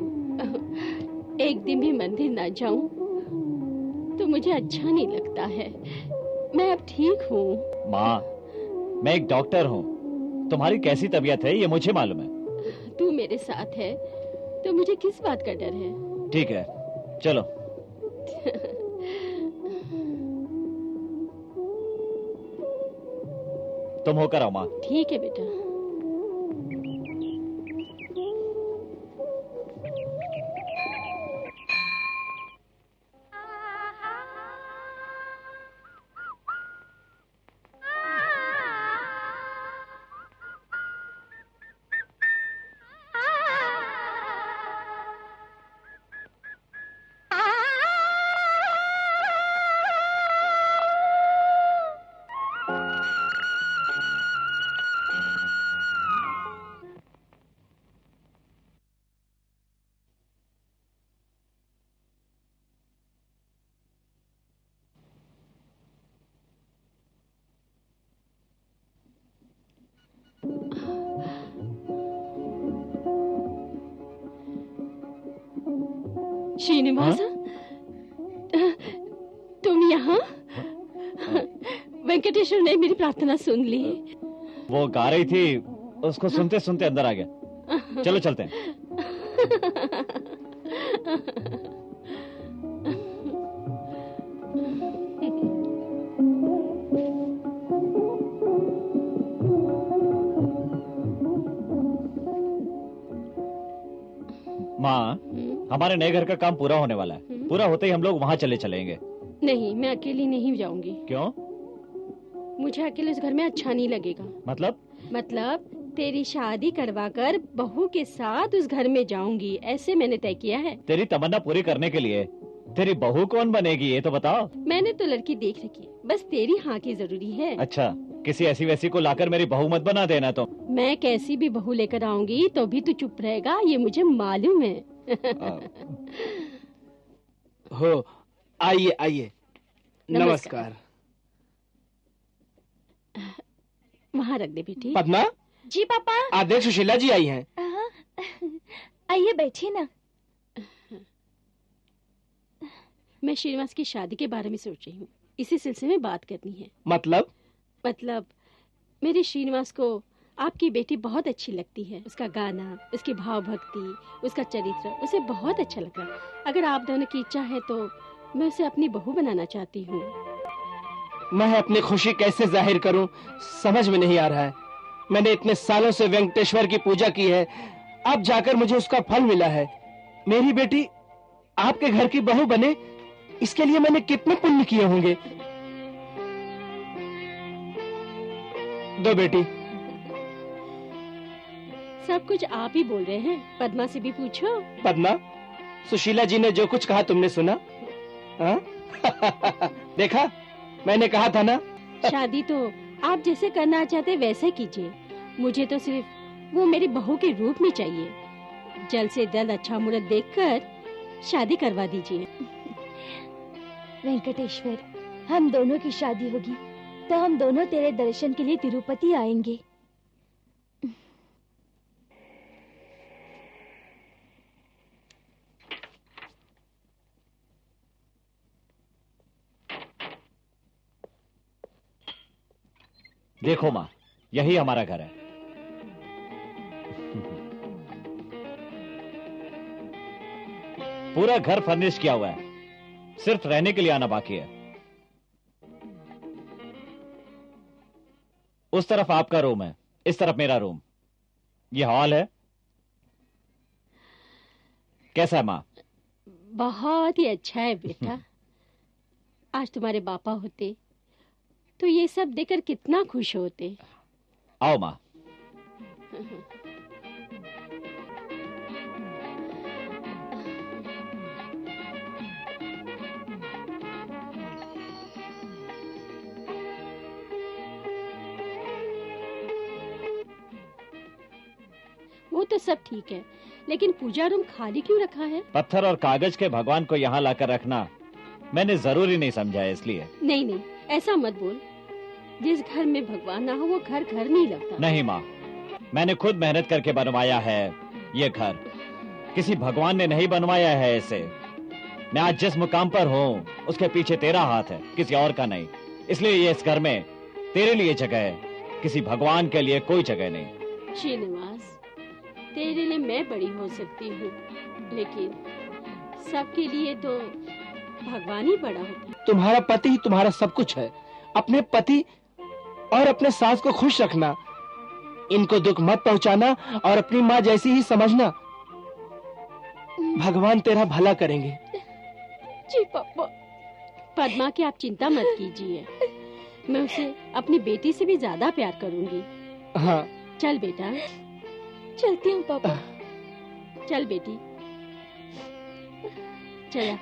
एक दिन भी मंदिर ना जाऊं तो मुझे अच्छा नहीं लगता है। मैं अब ठीक हूँ। माँ, मैं एक डॉक्टर हूँ, तुम्हारी कैसी तबीयत है ये मुझे मालूम है। तू मेरे साथ है तो मुझे किस बात का डर है। ठीक है, चलो। तुम होकर आओ माँ। ठीक है बेटा। श्रीनिवास, तुम यहाँ? वेंकटेश्वर ने मेरी प्रार्थना सुन ली। वो गा रही थी, उसको सुनते सुनते अंदर आ गया। चलो चलते हैं। माँ, हमारे नए घर का काम पूरा होने वाला है। पूरा होते ही हम लोग वहाँ चलेंगे। नहीं, मैं अकेली नहीं जाऊंगी। क्यों? मुझे अकेले इस घर में अच्छा नहीं लगेगा। मतलब तेरी शादी करवाकर बहू के साथ उस घर में जाऊंगी, ऐसे मैंने तय किया है। तेरी तमन्ना पूरी करने के लिए तेरी बहू कौन बनेगी ये तो बताओ। मैंने तो लड़की देख रखी, बस तेरी हाँ की जरूरी है। अच्छा, किसी ऐसी वैसी को लाकर मेरी बहू मत बना देना तो। मैं कैसी भी बहू लेकर आऊंगी तो भी तू चुप रहेगा, ये मुझे मालूम है। हो, आइए आइए। नमस्कार। वहाँ रख दे बेटी। पद्मा जी पापा। आदेश सुशीला जी आई हैं। आइए बैठिए ना। मैं श्रीनिवास की शादी के बारे में सोच रही हूँ, इसी सिलसिले में बात करनी है। मतलब मेरे श्रीनिवास को आपकी बेटी बहुत अच्छी लगती है। उसका गाना, उसकी भाव भक्ति, उसका चरित्र उसे बहुत अच्छा लगा। अगर आप दोनों की इच्छा है तो मैं उसे अपनी बहू बनाना चाहती हूँ। मैं अपनी खुशी कैसे जाहिर करूं, समझ में नहीं आ रहा है। मैंने इतने सालों से वेंकटेश्वर की पूजा की है, अब जाकर मुझे उसका फल मिला है। मेरी बेटी आपके घर की बहू बने, इसके लिए मैंने कितने पुण्य किए होंगे। दो बेटी। सब कुछ आप ही बोल रहे हैं, पद्मा से भी पूछो। पद्मा, सुशीला जी ने जो कुछ कहा तुमने सुना? देखा, मैंने कहा था ना। शादी तो आप जैसे करना चाहते वैसे कीजिए, मुझे तो सिर्फ वो मेरी बहू के रूप में चाहिए। जल्द से जल्द अच्छा मुहूर्त देखकर शादी करवा दीजिए। वेंकटेश्वर, हम दोनों की शादी होगी तो हम दोनों तेरे दर्शन के लिए तिरुपति आएंगे। देखो माँ, यही हमारा घर है। पूरा घर फर्निश किया हुआ है, सिर्फ रहने के लिए आना बाकी है। उस तरफ आपका रूम है, इस तरफ मेरा रूम। ये हॉल है। कैसा है माँ? बहुत ही अच्छा है बेटा। आज तुम्हारे पापा होते तो ये सब देखकर कितना खुश होते। आओ माँ। वो तो सब ठीक है, लेकिन पूजा रूम खाली क्यों रखा है? पत्थर और कागज के भगवान को यहाँ लाकर रखना मैंने जरूरी नहीं समझा है इसलिए। नहीं नहीं, ऐसा मत बोल। जिस घर में भगवान ना हो वो घर घर नहीं लगता। नहीं माँ, मैंने खुद मेहनत करके बनवाया है ये घर, किसी भगवान ने नहीं बनवाया है इसे। मैं आज जिस मुकाम पर हूँ उसके पीछे तेरा हाथ है, किसी और का नहीं। इसलिए ये इस घर में तेरे लिए जगह है, किसी भगवान के लिए कोई जगह नहीं। श्रीनिवास, तेरे लिए मैं बड़ी हो सकती हूँ, लेकिन सबके लिए तो भगवान ही बड़ा होता है। तुम्हारा पति ही तुम्हारा सब कुछ है। अपने पति और अपने सास को खुश रखना, इनको दुख मत पहुंचाना और अपनी माँ जैसी ही समझना। भगवान तेरा भला करेंगे। जी पापा। पद्मा की आप चिंता मत कीजिए, मैं उसे अपनी बेटी से भी ज्यादा प्यार करूंगी। हाँ चल बेटा। चलती हूँ पापा। चल बेटी, चला।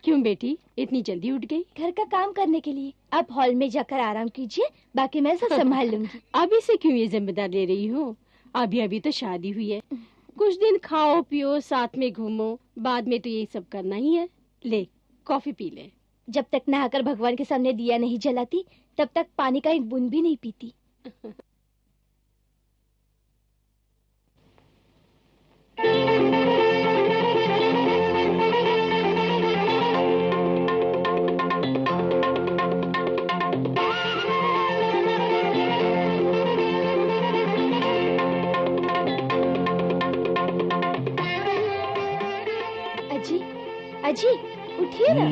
क्यों बेटी इतनी जल्दी उठ गई? घर का काम करने के लिए। आप हॉल में जाकर आराम कीजिए, बाकी मैं सब संभाल लूंगी। अभी से क्यों ये जिम्मेदार ले रही हो? अभी अभी तो शादी हुई है, कुछ दिन खाओ पियो साथ में घूमो, बाद में तो ये सब करना ही है। ले कॉफी पी ले। जब तक नहाकर भगवान के सामने दिया नहीं जलाती तब तक पानी का एक बूंद भी नहीं पीती। अजी उठिए ना।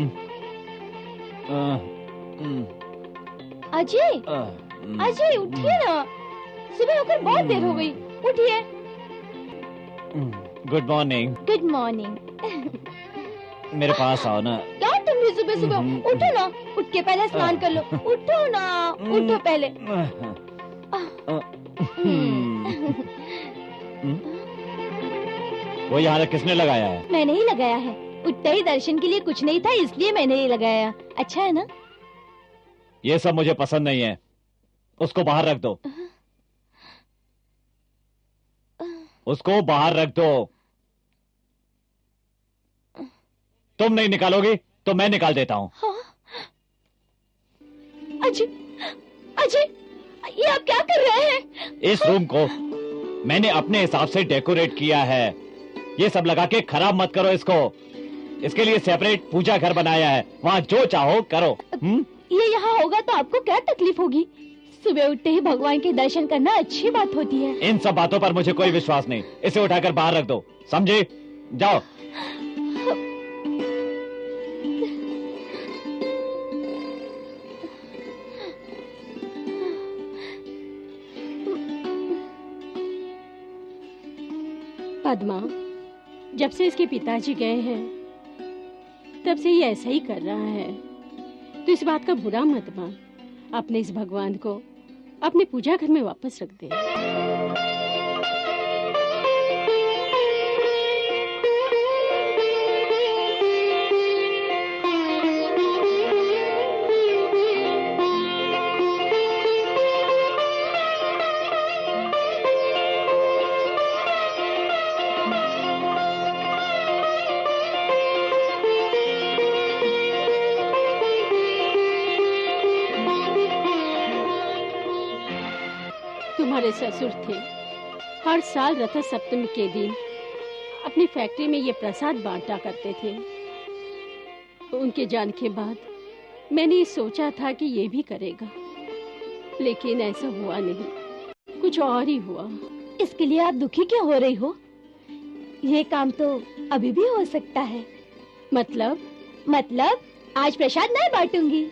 अजय अजय उठिए ना, सुबह होकर बहुत देर हो गई, उठिए। Good morning. Good morning. मेरे पास आओ ना। क्या तुम भी सुबह सुबह? उठो ना, उठ के पहले स्नान कर लो। उठो ना, उठो पहले। वो यहाँ किसने लगाया है? मैंने ही लगाया है। उठते ही दर्शन के लिए कुछ नहीं था, इसलिए मैंने ही लगाया। अच्छा है ना? ये सब मुझे पसंद नहीं है, उसको बाहर रख दो। उसको बाहर रख दो। तुम नहीं निकालोगी तो मैं निकाल देता हूँ। हाँ? अजय अजय, ये आप क्या कर रहे हैं? इस रूम को मैंने अपने हिसाब से डेकोरेट किया है, ये सब लगा के खराब मत करो इसको। इसके लिए सेपरेट पूजा घर बनाया है, वहाँ जो चाहो करो। ये यहाँ होगा तो आपको क्या तकलीफ होगी? सुबह उठते ही भगवान के दर्शन करना अच्छी बात होती है। इन सब बातों पर मुझे कोई विश्वास नहीं, इसे उठाकर बाहर रख दो, समझे? जाओ। पद्मा, जब से इसके पिताजी गए हैं तब से ये ऐसा ही कर रहा है। तो इस बात का बुरा मत मान, अपने इस भगवान को अपने पूजा घर में वापस रख दे। तुम्हारे ससुर थे, हर साल रथ सप्तमी के दिन अपनी फैक्ट्री में ये प्रसाद बांटा करते थे। उनके जाने के बाद मैंने सोचा था कि ये भी करेगा, लेकिन ऐसा हुआ नहीं, कुछ और ही हुआ। इसके लिए आप दुखी क्यों हो रही हो? ये काम तो अभी भी हो सकता है। मतलब आज प्रसाद नहीं बांटूंगी।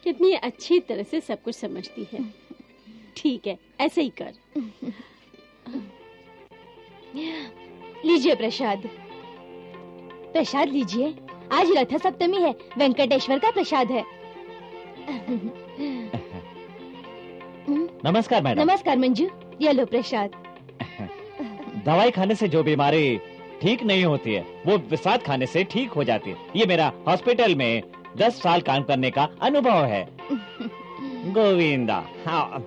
कितनी अच्छी तरह से सब कुछ समझती है। ठीक है, ऐसे ही कर। लीजिए प्रसाद। प्रसाद लीजिए, आज रथ सप्तमी है, वेंकटेश्वर का प्रसाद है। नमस्कार मैडम। नमस्कार मंजू, ये लो प्रसाद। दवाई खाने से जो बीमारी ठीक नहीं होती है वो प्रसाद खाने से ठीक हो जाती है। ये मेरा हॉस्पिटल में 10 साल काम करने का अनुभव है। गोविंदा। हाँ।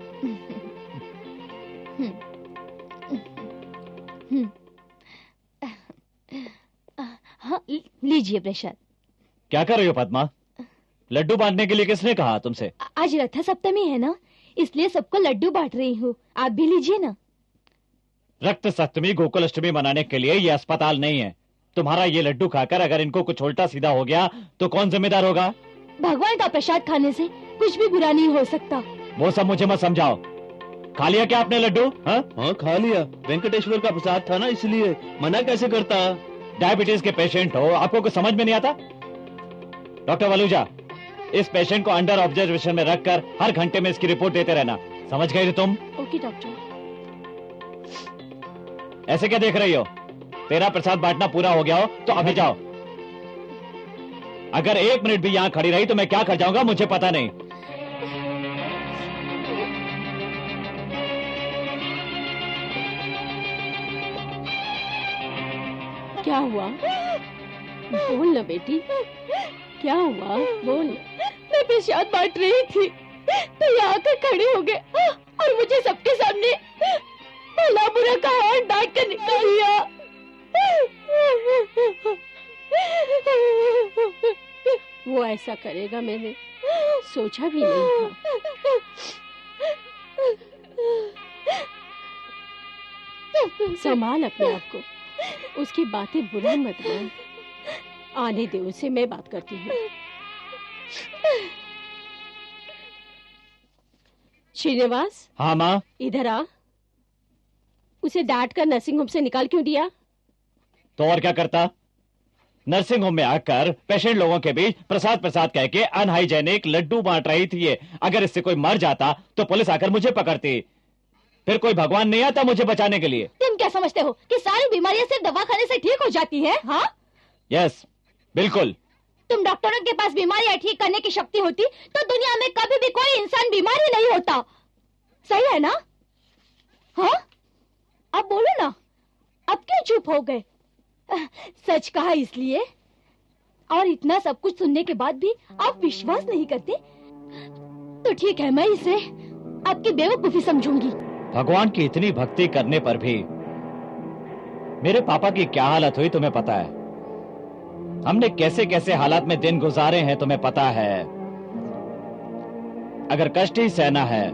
हाँ, लीजिए प्रसाद। क्या कर रही हो पद्मा? लड्डू बांटने के लिए किसने कहा तुमसे? आज रथ सप्तमी है ना, इसलिए सबको लड्डू बांट रही हूँ। आप भी लीजिए ना। रक्त सप्तमी गोकुल अष्टमी मनाने के लिए ये अस्पताल नहीं है। तुम्हारा ये लड्डू खाकर अगर इनको कुछ उल्टा सीधा हो गया तो कौन जिम्मेदार होगा? भगवान का प्रसाद खाने से कुछ भी बुरा नहीं हो सकता। वो सब मुझे मत समझाओ। खा लिया क्या आपने लड्डू? हाँ खा लिया, वेंकटेश्वर का प्रसाद था ना इसलिए। मना कैसे करता? डायबिटीज के पेशेंट हो, आपको कुछ समझ में नहीं आता? डॉक्टर वलूजा, इस पेशेंट को अंडर ऑब्जर्वेशन में रखकर हर घंटे में इसकी रिपोर्ट देते रहना। समझ गए तुम? Okay doctor. ऐसे क्या देख रही हो? तेरा प्रसाद बांटना पूरा हो गया हो तो अभी जाओ। अगर 1 मिनट भी यहाँ खड़ी रही तो मैं क्या कर जाऊंगा मुझे पता नहीं। क्या हुआ? बोल ना बेटी, क्या हुआ? बोल। मैं प्रसाद बांट रही थी तो यहाँ आकर खड़े हो गए और मुझे सबके सामने भला बुरा कहा और डांट कर निकल दिया। वो ऐसा करेगा मैंने सोचा भी नहीं था। संभाल अपने आप को, उसकी बातें बुरा मत मान। आने दे उसे, मैं बात करती हूँ। श्रीनिवास। हाँ माँ। इधर आ। उसे डांट कर नर्सिंग होम से निकाल क्यों दिया? तो और क्या करता? नर्सिंग होम में आकर पेशेंट लोगों के बीच प्रसाद प्रसाद कह के अनहाइजेनिक लड्डू बांट रही थी ये। अगर इससे कोई मर जाता तो पुलिस आकर मुझे पकड़ती, फिर कोई भगवान नहीं आता मुझे बचाने के लिए। तुम क्या समझते हो कि सारी बीमारियां सिर्फ दवा खाने से ठीक हो जाती है? हाँ यस बिल्कुल। तुम डॉक्टरों के पास बीमारियां ठीक करने की शक्ति होती तो दुनिया में कभी भी कोई इंसान बीमार ही नहीं होता। सही है ना? हाँ, अब बोलो ना, अब क्यों चुप हो गए? सच कहा इसलिए, और इतना सब कुछ सुनने के बाद भी आप विश्वास नहीं करते? तो ठीक है, मैं इसे आपकी बेवकूफी समझूंगी। भगवान की इतनी भक्ति करने पर भी मेरे पापा की क्या हालत हुई तुम्हें पता है? हमने कैसे कैसे हालात में दिन गुजारे हैं तुम्हें पता है? अगर कष्ट ही सहना है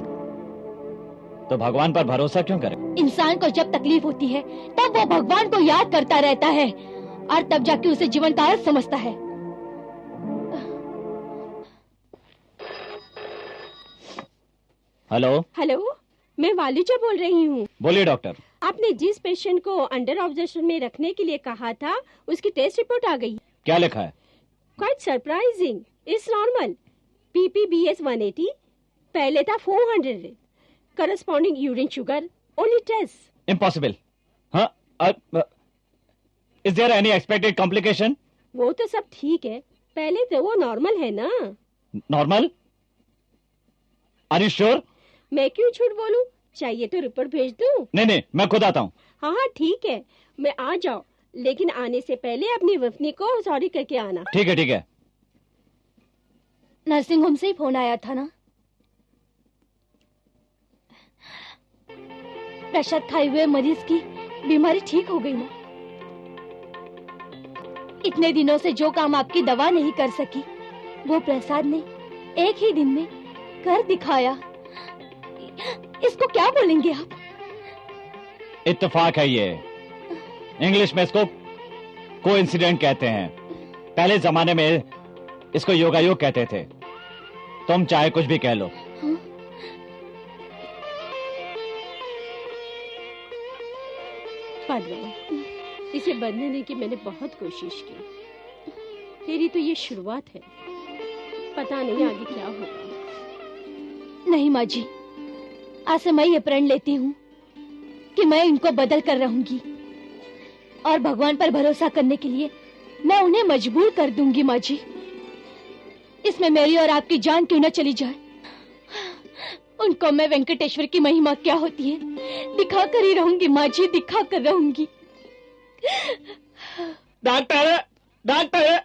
तो भगवान पर भरोसा क्यों करें? इंसान को जब तकलीफ होती है तब वो भगवान को याद करता रहता है और तब जाके उसे जीवन का अर्थ समझता है। हेलो। हेलो, मैं वालूजा बोल रही हूँ। बोलिए डॉक्टर। आपने जिस पेशेंट को अंडर ऑब्जर्वेशन में रखने के लिए कहा था उसकी टेस्ट रिपोर्ट आ गई। क्या लिखा है? Quite surprising, it's normal. PPBS 180, पहले था 400। Corresponding urine sugar only test. Impossible. हाँ, is there any expected complication? वो तो सब ठीक है, पहले तो वो नॉर्मल है ना। नॉर्मल? Are you sure? मैं क्यों झूठ बोलूं? चाहिए तो रिपोर्ट भेज दूं? नहीं, मैं खुद आता हूँ। हाँ ठीक है, मैं आ जाओ, लेकिन आने से पहले अपनी वफनी को सॉरी करके आना। ठीक है। नर्सिंग होम से ही फोन आया था ना? प्रसाद खाए हुए मरीज की बीमारी ठीक हो गई ना? इतने दिनों से जो काम आपकी दवा नहीं कर सकी वो प्रसाद ने एक ही दिन में कर दिखाया। इसको क्या बोलेंगे आप? इत्तेफाक है ये। इंग्लिश में इसको कोइंसिडेंट कहते हैं। पहले जमाने में इसको योगायोग कहते थे। तुम चाहे कुछ भी कह लो। पद्मा, इसे बंधने की मैंने बहुत कोशिश की। तेरी तो ये शुरुआत है, पता नहीं आगे क्या होगा। नहीं माँ जी, आज से मैं ये प्रण लेती हूँ कि मैं इनको बदल कर रहूंगी और भगवान पर भरोसा करने के लिए मैं उन्हें मजबूर कर दूंगी। माँ जी, इसमें मेरी और आपकी जान क्यों न चली जाए। उनको मैं वेंकटेश्वर की महिमा क्या होती है दिखा कर ही रहूंगी। माँ जी, दिखा कर रहूंगी। डॉक्टर डॉक्टर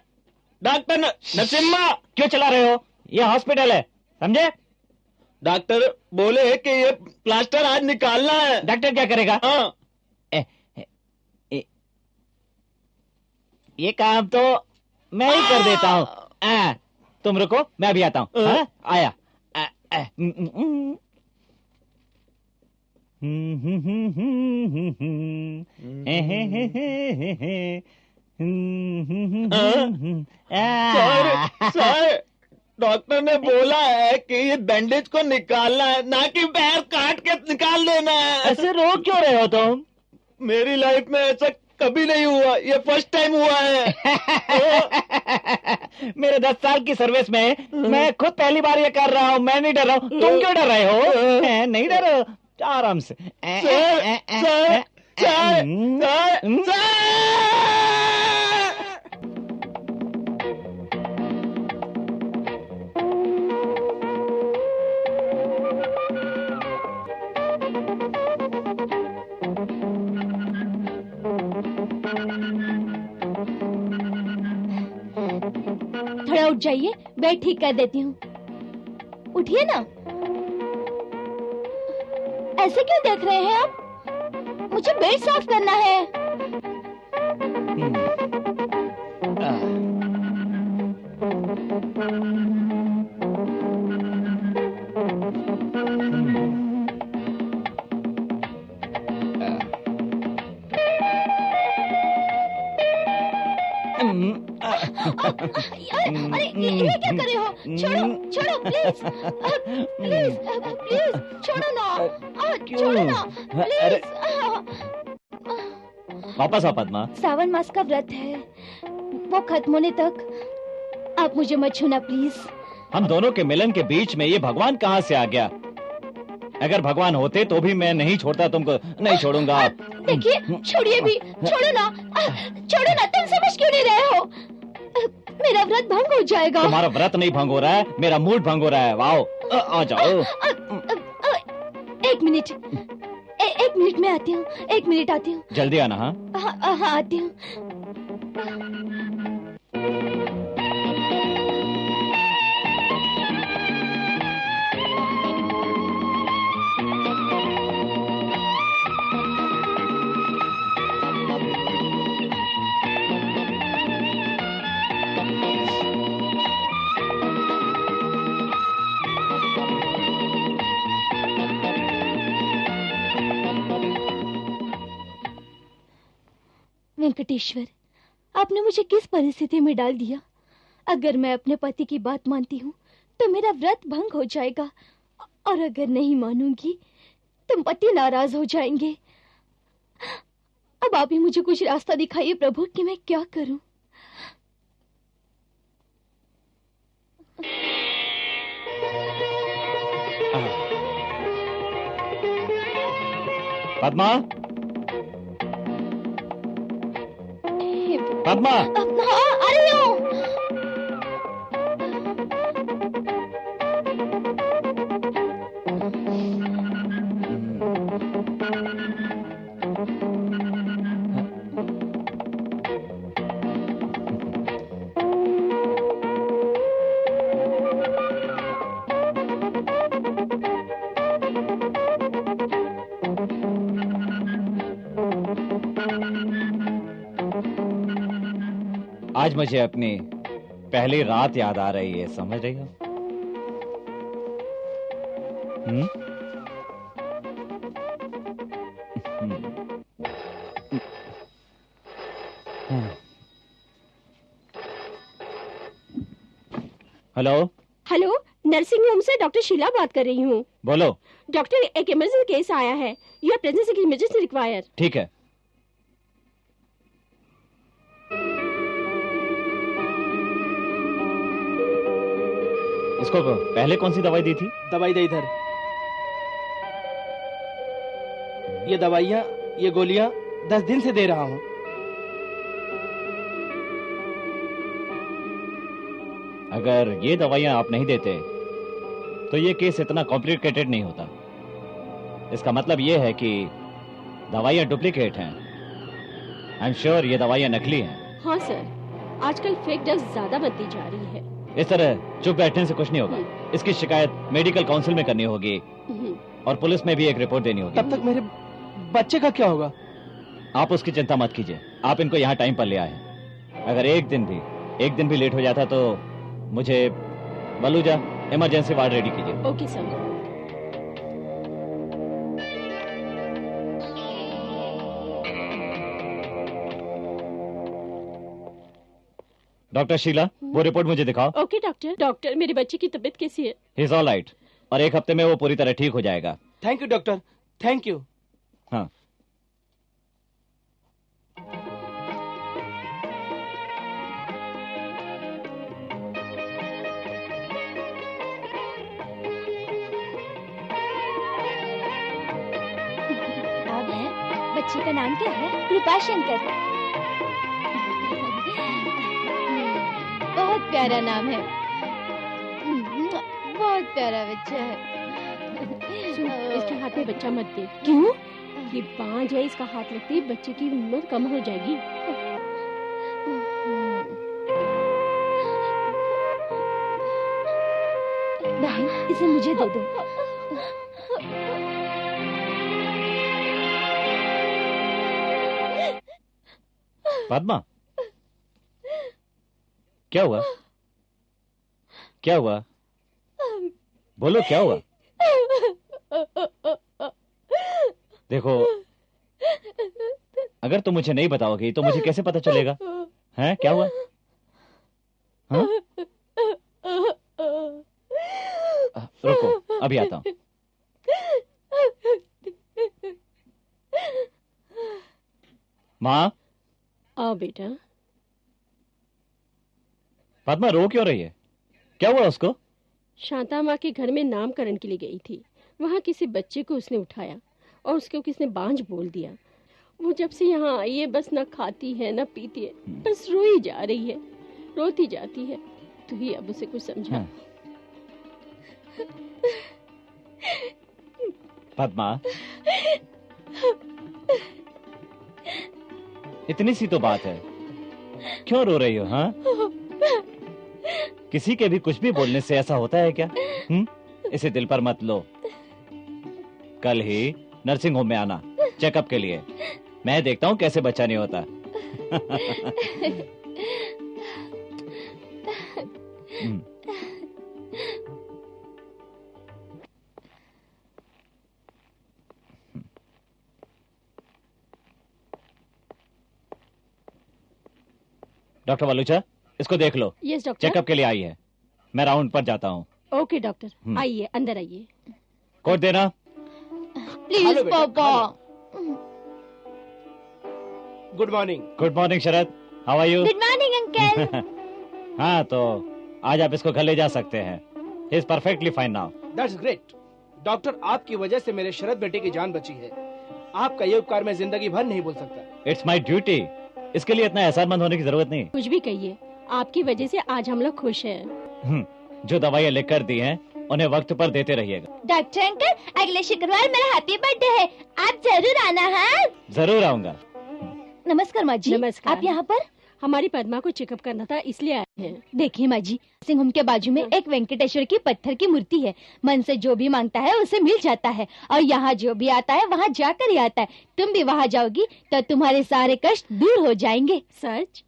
डॉक्टर नरसिम्हा, क्यों चला रहे हो? ये हॉस्पिटल है, समझे? डॉक्टर बोले कि ये प्लास्टर आज निकालना है। डॉक्टर क्या करेगा? हाँ, ये काम तो मैं ही कर देता हूँ। तुम रुको, मैं अभी आता हूँ। हाँ? आया। सर डॉक्टर ने बोला है कि ये बैंडेज को निकालना है, ना कि पैर काट के निकाल देना है। ऐसे रो क्यों रहे हो तुम? मेरी लाइफ में ऐसा कभी नहीं हुआ, ये फर्स्ट टाइम हुआ है। मेरे 10 साल की सर्विस में मैं खुद पहली बार ये कर रहा हूँ। मैं नहीं डर रहा हूँ, तुम क्यों डर रहे हो? नहीं डरो, आराम से। थोड़ा उठ जाइए, बेड ठीक कर देती हूँ। उठिए ना। ऐसे क्यों देख रहे हैं आप? मुझे बेड साफ करना है। अरे ये क्या कर रहे हो? छोड़ो छोड़ो प्लीज, प्लीज प्लीज छोड़ो ना, छोड़ो ना प्लीज। वापस आओ पद्मा। सावन मास का व्रत है, वो खत्म होने तक आप मुझे मत छूना प्लीज। हम दोनों के मिलन के बीच में ये भगवान कहाँ से आ गया? अगर भगवान होते तो भी मैं नहीं छोड़ता तुमको, नहीं छोड़ूंगा। देखिए, छोड़िए भी, छोड़ो ना, छोड़ो ना। तुम समझ क्यों नहीं रहे हो? मेरा व्रत भंग हो जाएगा। तुम्हारा व्रत नहीं भंग हो रहा है, मेरा मूड भंग हो रहा है। आओ, आ जाओ। एक मिनट, एक मिनट में आती हूँ, एक मिनट आती हूँ। जल्दी आना। हाँ हाँ आती हूँ। वेंकटेश्वर, आपने मुझे किस परिस्थिति में डाल दिया? अगर मैं अपने पति की बात मानती हूँ तो मेरा व्रत भंग हो जाएगा, और अगर नहीं मानूंगी तो पति नाराज हो जाएंगे। अब आप ही मुझे कुछ रास्ता दिखाइए प्रभु कि मैं क्या करूं। पद्मा, पद्मा। हाँ, आ रही हूँ। आज मुझे अपनी पहली रात याद आ रही है, समझ रही हो? हेलो हेलो, नर्सिंग होम से डॉक्टर शीला बात कर रही हूँ। बोलो। डॉक्टर, एक इमरजेंसी केस आया है। Your presence is emergency require. ठीक है। इसको पहले कौन सी दवाई दी थी? दवाई दे इधर। ये दवाइयाँ, ये गोलियां 10 दिन से दे रहा हूँ। अगर ये दवाइयां आप नहीं देते तो ये केस इतना कॉम्प्लिकेटेड नहीं होता। इसका मतलब ये है कि दवाइयां डुप्लीकेट हैं। आई एम श्योर ये दवाइयां नकली हैं। हाँ सर, आजकल फेक ड्रग्स ज्यादा बनती जा रही है। इस तरह चुप बैठने से कुछ नहीं होगा। इसकी शिकायत मेडिकल काउंसिल में करनी होगी और पुलिस में भी एक रिपोर्ट देनी होगी। तब तक मेरे बच्चे का क्या होगा? आप उसकी चिंता मत कीजिए। आप इनको यहाँ टाइम पर ले आए। अगर एक दिन भी लेट हो जाता तो मुझे बलूजा इमरजेंसी वार्ड रेडी कीजिए। Okay sir. डॉक्टर शीला, वो रिपोर्ट मुझे दिखाओ। Okay doctor. डॉक्टर, मेरे बच्चे की तबीयत कैसी है? ही इज ऑल राइट और 1 हफ्ते में वो पूरी तरह ठीक हो जाएगा। Thank you doctor, thank you. हाँ, बच्चे का नाम क्या है? कृपा शंकर। बहुत प्यारा नाम है। बहुत प्यारा बच्चा है। इसके हाथ में बच्चा मत दे। क्यों? ये बांझ है, इसका हाथ लगते ही बच्चे की उम्र कम हो जाएगी। बहन, इसे मुझे दे दो। पद्मा, क्या हुआ? क्या हुआ? बोलो, क्या हुआ? देखो, अगर तुम मुझे नहीं बताओगी तो मुझे कैसे पता चलेगा? हैं, क्या हुआ? हाँ? रुको, अभी आता हूं। माँ। आओ बेटा। पद्मा रो क्यों रही है? क्या हुआ उसको? शांता माँ के घर में नामकरण के लिए गई थी। वहाँ किसी बच्चे को उसने उठाया और उसको किसने बांझ बोल दिया। वो जब से यहाँ आई है बस ना खाती है ना पीती है, बस रोई जा रही है, रोती जाती है। तू ही अब उसे कुछ समझा। हाँ। पद्मा, इतनी सी तो बात है, क्यों रो रही हो? हाँ, किसी के भी कुछ भी बोलने से ऐसा होता है क्या? इसे दिल पर मत लो। कल ही नर्सिंग होम में आना चेकअप के लिए। मैं देखता हूँ कैसे बच्चा नहीं होता। डॉक्टर बलूचा, इसको देख लो। Yes doctor. चेकअप के लिए आई है। मैं राउंड पर जाता हूँ। ओके डॉक्टर, आइए, अंदर आइए। कोट देना। प्लीज पापा। Good morning. Good morning Sharad, how are you? Good morning uncle. हाँ, तो आज आप इसको घर ले जा सकते हैं। He is perfectly fine now. That's great. Doctor, आपकी वजह से मेरे शरद बेटे की जान बची है। आपका ये उपकार मैं जिंदगी भर नहीं भूल सकता। It's my duty. इसके लिए इतना एहसानमंद होने की जरूरत नहीं। कुछ भी कहिए, आपकी वजह से आज हम लोग खुश हैं। जो दवाइयाँ लिख कर दी हैं उन्हें वक्त पर देते रहिएगा। डॉक्टर अंकल, अगले शुक्रवार मेरा हैप्पी बर्थडे है, आप जरूर आना। हाँ, जरूर आऊंगा। नमस्कार माँ जी। नमस्कार। आप यहाँ पर? हमारी पद्मा को चेकअप करना था, इसलिए आए हैं। देखिए माँ जी, नर्सिंग होम के बाजू में एक वेंकटेश्वर की पत्थर की मूर्ति है। मन से जो भी मांगता है उसे मिल जाता है, और यहाँ जो भी आता है वहाँ जाकर ही आता है। तुम भी वहाँ जाओगी तो तुम्हारे सारे कष्ट दूर हो जाएंगे। सच?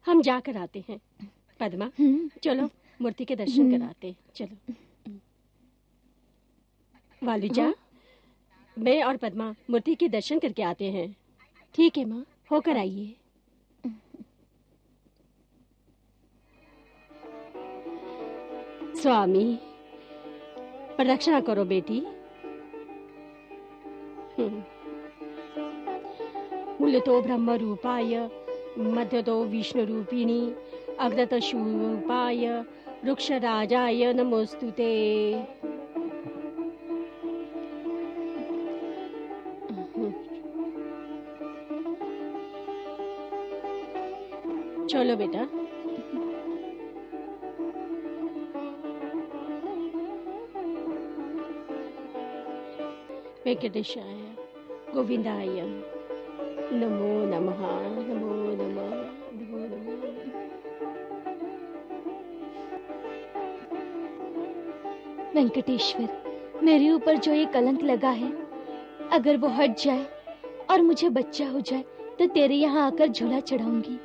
हम जाकर आते हैं। पद्मा, चलो मूर्ति के दर्शन कराते हैं। चलो वालुजा, मैं और पद्मा मूर्ति के दर्शन करके आते हैं। ठीक है माँ, होकर आइए। स्वामी, प्रदक्षिणा करो बेटी। मूलतो ब्रह्म रूपाय, मध्यतो विष्णु रूपिणी, अग्रतो शिवाय, वृक्षराजाय नमोस्तुते। चलो बेटा। वेंकटेशाय गोविंदाय नमो नमः, नमो नमः, नमो नमः। वेंकटेश्वर, मेरे ऊपर जो ये कलंक लगा है, अगर वो हट जाए और मुझे बच्चा हो जाए तो तेरे यहाँ आकर झूला चढ़ाऊंगी।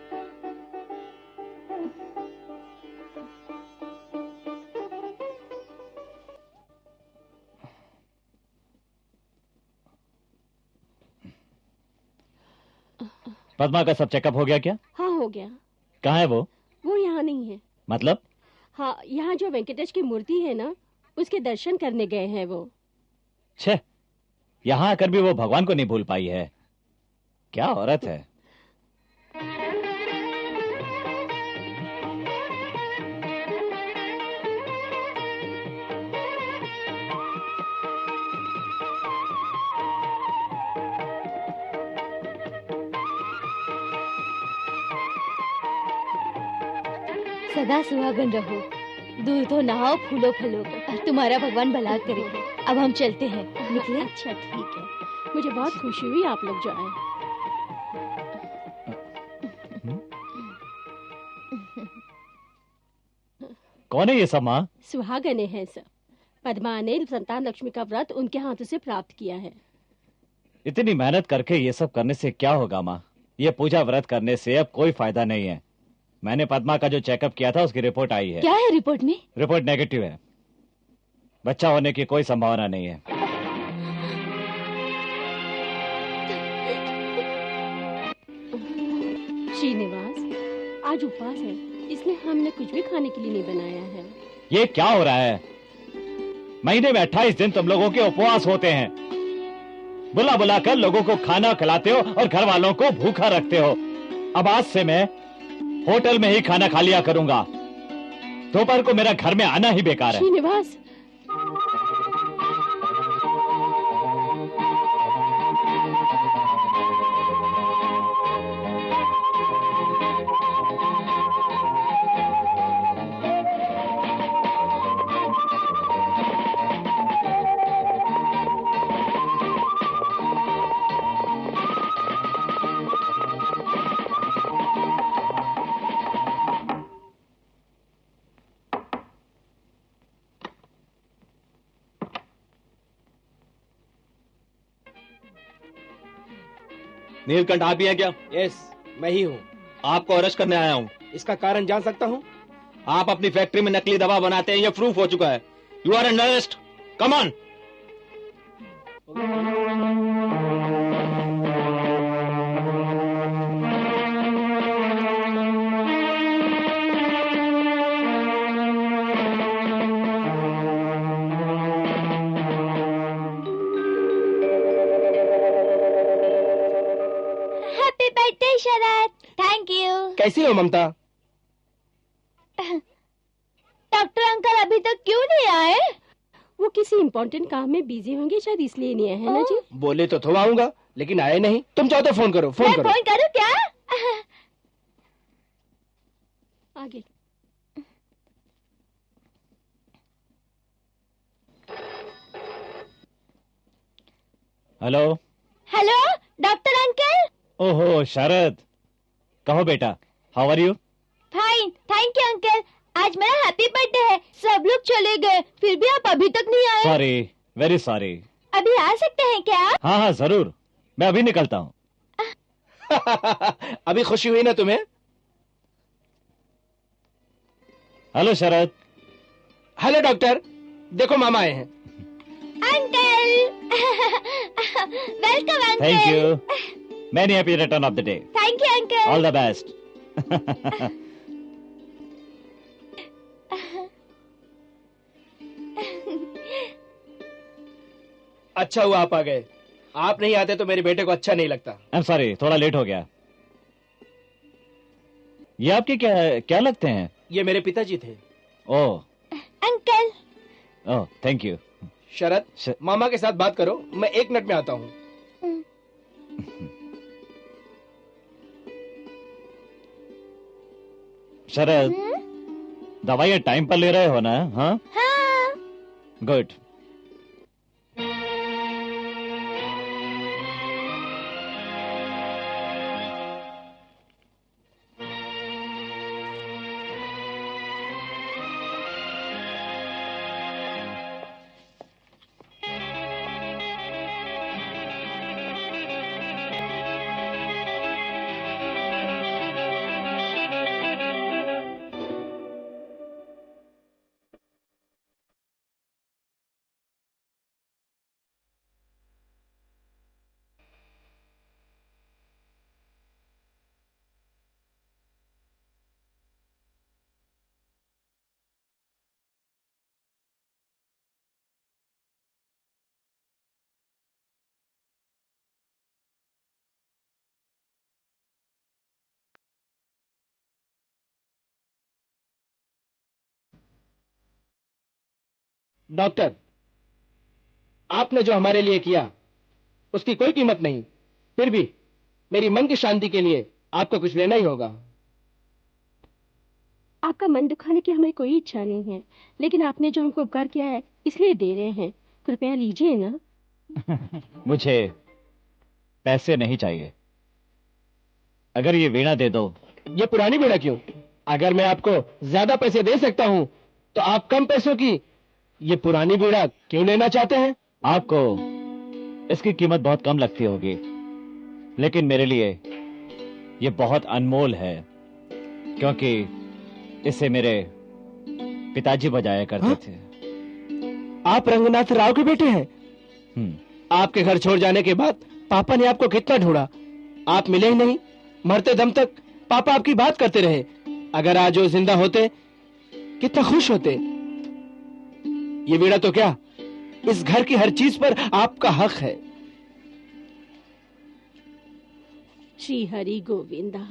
पद्मा का सब चेकअप हो गया क्या? हाँ हो गया। कहाँ है वो? वो यहाँ नहीं है। मतलब? हाँ, यहाँ जो वेंकटेश की मूर्ति है ना, उसके दर्शन करने गए हैं वो। छे, यहाँ आकर भी वो भगवान को नहीं भूल पाई है। क्या औरत है। सदा सुहागन रहो, दूध तो नहाओ फूलो फलो का, तुम्हारा भगवान भला करे। अब हम चलते हैं, निकले? अच्छा ठीक है, मुझे बहुत खुशी हुई आप लोग जो आए। कौन है ये सब माँ? सुहागने हैं सब। पद्मा ने संतान लक्ष्मी का व्रत उनके हाथों से प्राप्त किया है। इतनी मेहनत करके ये सब करने से क्या होगा माँ? ये पूजा व्रत करने से अब कोई फायदा नहीं है। मैंने पद्मा का जो चेकअप किया था उसकी रिपोर्ट आई है। क्या है रिपोर्ट में? रिपोर्ट नेगेटिव है। बच्चा होने की कोई संभावना नहीं है। श्रीनिवास, आज उपवास है, इसलिए हमने कुछ भी खाने के लिए नहीं बनाया है। ये क्या हो रहा है? महीने में 28 दिन तुम लोगों के उपवास होते हैं। बुला बुला कर लोगों को खाना खिलाते हो और घर वालों को भूखा रखते हो। अब आज से मैं होटल में ही खाना खा लिया करूंगा। दोपहर को मेरा घर में आना ही बेकार है। श्रीनिवास, नीलकंठ आप ही हैं क्या? यस, मैं ही हूँ। आपको अरेस्ट करने आया हूँ। इसका कारण जान सकता हूँ? आप अपनी फैक्ट्री में नकली दवा बनाते हैं, ये प्रूफ हो चुका है। You are under arrest. Come on. Happy birthday Sharad. Thank you. कैसी हो ममता? डॉक्टर अंकल अभी तक क्यों नहीं आए? वो किसी इम्पोर्टेंट काम में बिजी होंगे, शायद इसलिए नहीं आए हैं ना जी। बोले तो थोड़ा आऊंगा, लेकिन आए नहीं। तुम चाहो तो फोन करो, फोन मैं करो। फोन करूं क्या? आगे। हेलो। Hello doctor uncle. ओहो शरद, कहो बेटा, how are you? Fine, thank you uncle. आज मेरा हैप्पी बर्थडे है, सब लोग चले गए, फिर भी आप अभी तक नहीं आए। Sorry, very sorry. अभी आ सकते हैं क्या? हाँ हाँ जरूर, मैं अभी निकलता हूँ। अभी खुशी हुई ना तुम्हें? हेलो शरद। हेलो डॉक्टर, देखो मामा आए हैं। Uncle. Welcome uncle. Thank you. Many happy return of the day. Thank you uncle. All the best. अच्छा हुआ आप आ गए। आप नहीं आते तो मेरे बेटे को अच्छा नहीं लगता। आई एम सॉरी, थोड़ा लेट हो गया। ये आपके क्या क्या लगते हैं? ये मेरे पिताजी थे। Oh uncle. Oh, thank you. Sharad, मामा के साथ बात करो, मैं 1 मिनट में आता हूँ। शरद, दवाइयाँ टाइम पर ले रहे हो ना? हाँ हाँ। गुड। डॉक्टर, आपने जो हमारे लिए किया उसकी कोई कीमत नहीं, फिर भी मेरी मन की शांति के लिए आपको कुछ लेना ही होगा। आपका मन दुखाने की हमें कोई इच्छा नहीं है, लेकिन आपने जो हमको उपकार किया है इसलिए दे रहे हैं। कृपया लीजिए ना। मुझे पैसे नहीं चाहिए। अगर ये वीणा दे दो। ये पुरानी वीणा क्यों? अगर मैं आपको ज्यादा पैसे दे सकता हूँ तो आप कम पैसों की ये पुरानी वीणा क्यों लेना चाहते हैं? आपको इसकी कीमत बहुत कम लगती होगी, लेकिन मेरे लिए ये बहुत अनमोल है, क्योंकि इसे मेरे पिताजी बजाया करते थे। आप रंगनाथ राव के बेटे हैं? आपके घर छोड़ जाने के बाद पापा ने आपको कितना ढूंढा, आप मिले ही नहीं। मरते दम तक पापा आपकी बात करते रहे। अगर आज वो जिंदा होते कितना खुश होते। ये वीणा तो क्या, इस घर की हर चीज पर आपका हक है। श्री हरि गोविंदा।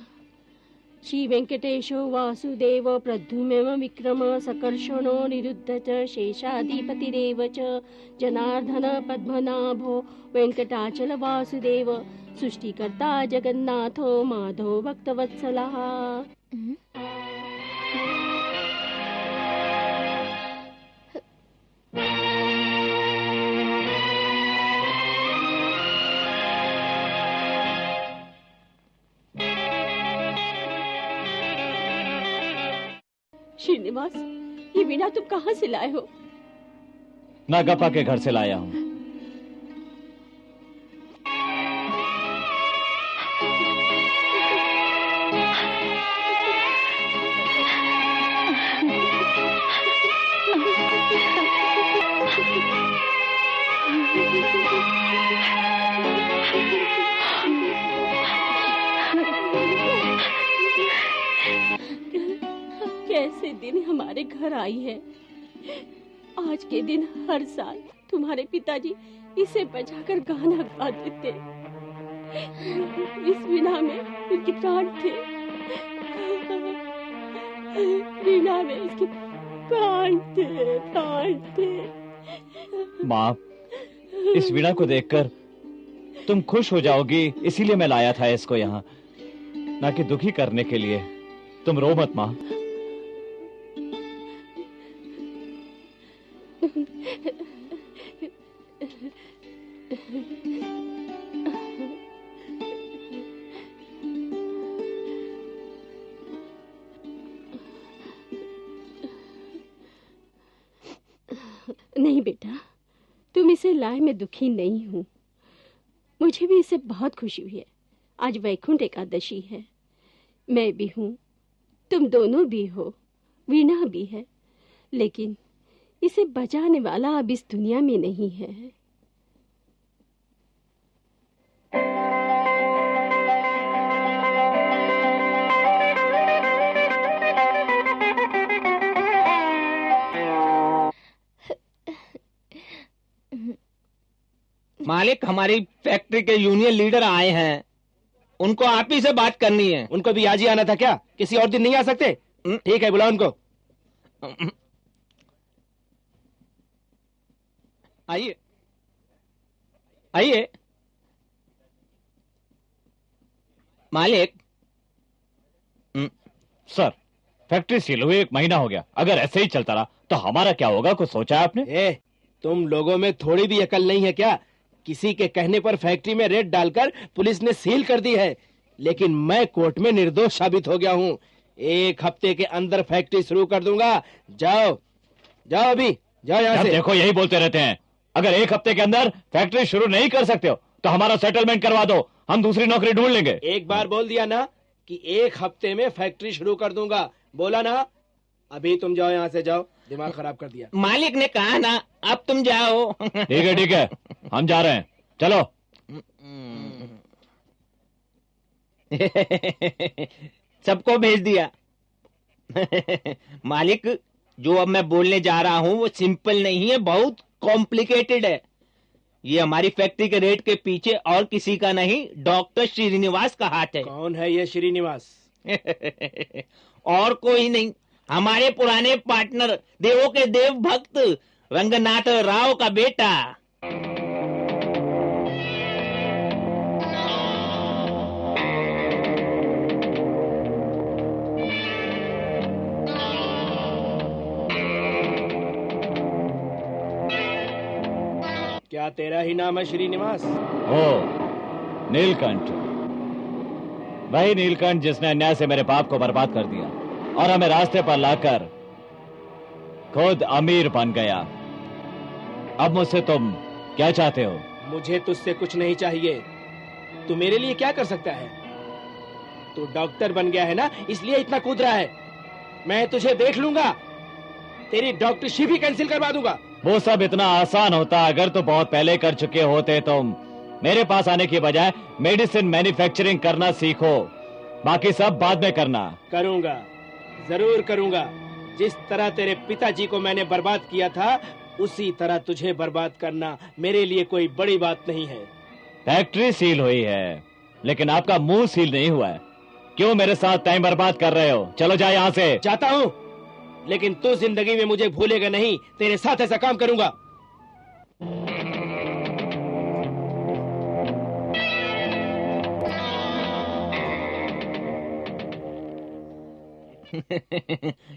श्री वेंकटेशो वासुदेव प्रद्युम्न विक्रम सकर्षणो निरुद्ध च शेषाधिपतिरेव च जनार्दन पद्मनाभो वेंकटाचल वासुदेव सृष्टिकर्ता जगन्नाथो माधव भक्तवत्सलः। श्रीनिवास, ये वीणा तुम कहाँ से लाए हो? नागप्पा के घर से लाया हूँ। कैसे दिन हमारे घर आई है। आज के दिन हर साल तुम्हारे पिताजी इसे बजाकर गाना गाते थे। इस वीणा में उनके प्राण थे। वीणा में इसके प्राण थे। माँ, इस वीणा को देखकर तुम खुश हो जाओगी, इसीलिए मैं लाया था इसको यहाँ, ना कि दुखी करने के लिए। तुम रो मत माँ। नहीं बेटा, तुम इसे लाए मैं दुखी नहीं हूँ। मुझे भी इससे बहुत खुशी हुई है। आज वैकुंठ एकादशी है। मैं भी हूँ, तुम दोनों भी हो, वीणा भी है, लेकिन इसे बजाने वाला अब इस दुनिया में नहीं है। मालिक, हमारी फैक्ट्री के यूनियन लीडर आए हैं, उनको आप ही से बात करनी है। उनको भी आज ही आना था क्या? किसी और दिन नहीं आ सकते? ठीक है, बुलाओ उनको। आइए आइए। मालिक। सर, फैक्ट्री सील हुए 1 महीना हो गया। अगर ऐसे ही चलता रहा तो हमारा क्या होगा? कुछ सोचा है आपने? ए, तुम लोगों में थोड़ी भी अकल नहीं है क्या? किसी के कहने पर फैक्ट्री में रेड डालकर पुलिस ने सील कर दी है, लेकिन मैं कोर्ट में निर्दोष साबित हो गया हूँ। 1 हफ्ते के अंदर फैक्ट्री शुरू कर दूंगा। जाओ जाओ, अभी जाओ यहाँ से। देखो, यही बोलते रहते हैं। अगर 1 हफ्ते के अंदर फैक्ट्री शुरू नहीं कर सकते हो तो हमारा सेटलमेंट करवा दो, हम दूसरी नौकरी ढूंढ लेंगे। एक बार बोल दिया ना कि 1 हफ्ते में फैक्ट्री शुरू कर दूंगा, बोला ना? अभी तुम जाओ यहाँ से, जाओ। दिमाग खराब कर दिया। मालिक ने कहा ना, अब तुम जाओ। ठीक है, हम जा रहे हैं, चलो। सबको भेज दिया। मालिक, जो अब मैं बोलने जा रहा हूँ वो सिंपल नहीं है, बहुत कॉम्प्लिकेटेड है। ये हमारी फैक्ट्री के रेट के पीछे और किसी का नहीं, डॉक्टर श्रीनिवास का हाथ है। कौन है ये श्रीनिवास? और कोई नहीं, हमारे पुराने पार्टनर, देवों के देव भक्त रंगनाथ राव का बेटा। क्या तेरा ही नाम है श्रीनिवास? ओ, नीलकंठ। वही नीलकंठ जिसने अन्याय से मेरे बाप को बर्बाद कर दिया और हमें रास्ते पर लाकर खुद अमीर बन गया। अब मुझसे तुम क्या चाहते हो? मुझे तुझसे कुछ नहीं चाहिए। तू मेरे लिए क्या कर सकता है? तू डॉक्टर बन गया है ना, इसलिए इतना कूद रहा है। मैं तुझे देख लूंगा, तेरी डॉक्टरशिप ही कैंसिल करवा दूंगा। वो सब इतना आसान होता अगर तो बहुत पहले कर चुके होते तुम। मेरे पास आने की बजाय मेडिसिन मैन्युफैक्चरिंग करना सीखो, बाकी सब बाद में करना। करूंगा, जरूर करूंगा। जिस तरह तेरे पिताजी को मैंने बर्बाद किया था, उसी तरह तुझे बर्बाद करना मेरे लिए कोई बड़ी बात नहीं है। फैक्ट्री सील हुई है, लेकिन आपका मुंह सील नहीं हुआ है। क्यों मेरे साथ टाइम बर्बाद कर रहे हो? चलो जाओ यहाँ से। जाता हूँ, लेकिन तू जिंदगी में मुझे भूलेगा नहीं। तेरे साथ ऐसा काम करूंगा।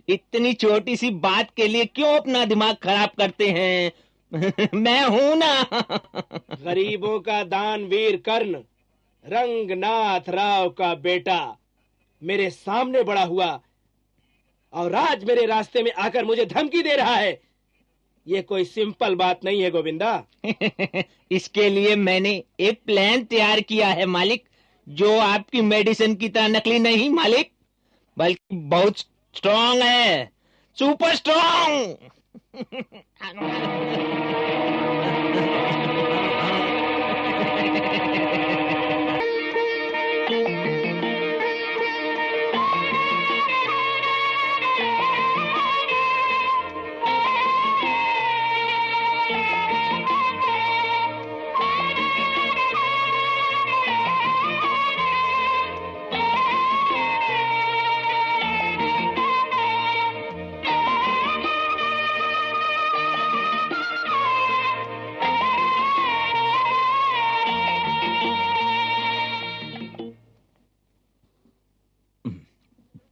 इतनी छोटी सी बात के लिए क्यों अपना दिमाग खराब करते हैं? मैं हूं ना। गरीबों का दानवीर कर्ण, रंगनाथ राव का बेटा, मेरे सामने बड़ा हुआ और आज मेरे रास्ते में आकर मुझे धमकी दे रहा है। ये कोई सिंपल बात नहीं है गोविंदा। इसके लिए मैंने एक प्लान तैयार किया है मालिक, जो आपकी मेडिसिन की तरह नकली नहीं मालिक, बल्कि बहुत स्ट्रॉन्ग है, सुपर स्ट्रॉन्ग।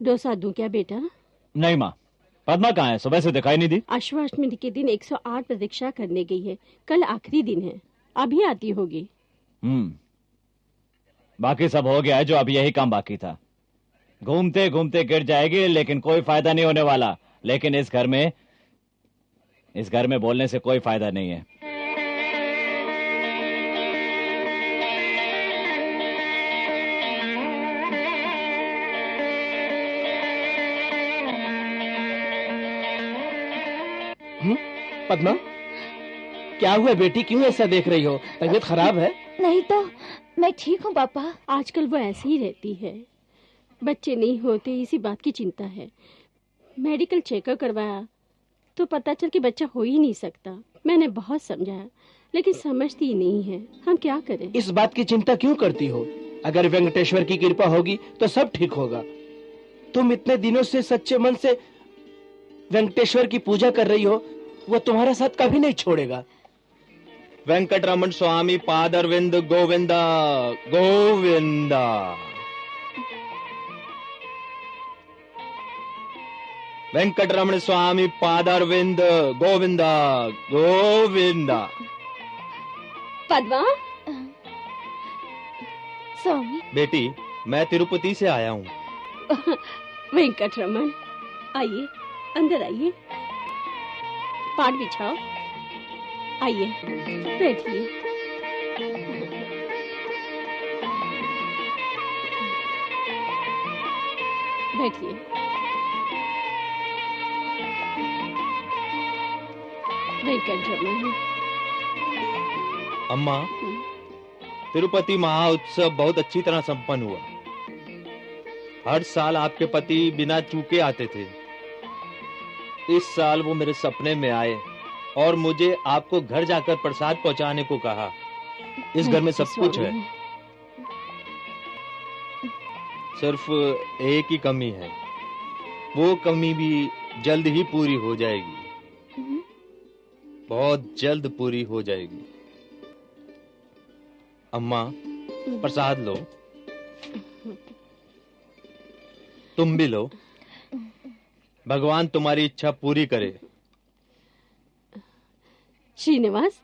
डोसा दूं क्या बेटा? नहीं माँ, पद्मा कहाँ है? सुबह से दिखाई नहीं दी। अश्वाष्टमी के दिन 108 प्रतीक्षा करने गई है। कल आखिरी दिन है, अभी आती होगी। बाकी सब हो गया है, जो अभी यही काम बाकी था। घूमते घूमते गिर जाएगी, लेकिन कोई फायदा नहीं होने वाला। लेकिन इस घर में बोलने से कोई फायदा नहीं है। पद्मा, क्या हुआ बेटी? क्यों ऐसा देख रही हो? तबीयत खराब है? नहीं तो मैं ठीक हूँ पापा। आजकल वो ऐसे ही रहती है। बच्चे नहीं होते इसी बात की चिंता है। मेडिकल चेकअप करवाया तो पता चल कि बच्चा हो ही नहीं सकता। मैंने बहुत समझाया, लेकिन समझती ही नहीं है। हम क्या करें? इस बात की चिंता क्यों करती हो? अगर वेंकटेश्वर की कृपा होगी तो सब ठीक होगा। तुम इतने दिनों से सच्चे मन से वेंकटेश्वर की पूजा कर रही हो, वो तुम्हारा साथ कभी नहीं छोड़ेगा। वेंकटरमण स्वामी पादरविंद गोविंदा गोविंदा। वेंकटरमण स्वामी पादारविंद गोविंदा गोविंदा। पद्मा, स्वामी। बेटी, मैं तिरुपति से आया हूँ। वेंकटरमण, आइए, अंदर आइए, पाट बिछाओ, आइए, बैठिए। बैठिए। वेंकटरमण। अम्मा, तिरुपति महाउत्सव बहुत अच्छी तरह संपन्न हुआ। हर साल आपके पति बिना चूके आते थे। इस साल वो मेरे सपने में आए और मुझे आपको घर जाकर प्रसाद पहुंचाने को कहा। इस घर में सब कुछ है, सिर्फ एक ही कमी है। वो कमी भी जल्द ही पूरी हो जाएगी, बहुत जल्द पूरी हो जाएगी। अम्मा, प्रसाद लो, तुम भी लो। भगवान तुम्हारी इच्छा पूरी करे। श्रीनिवास,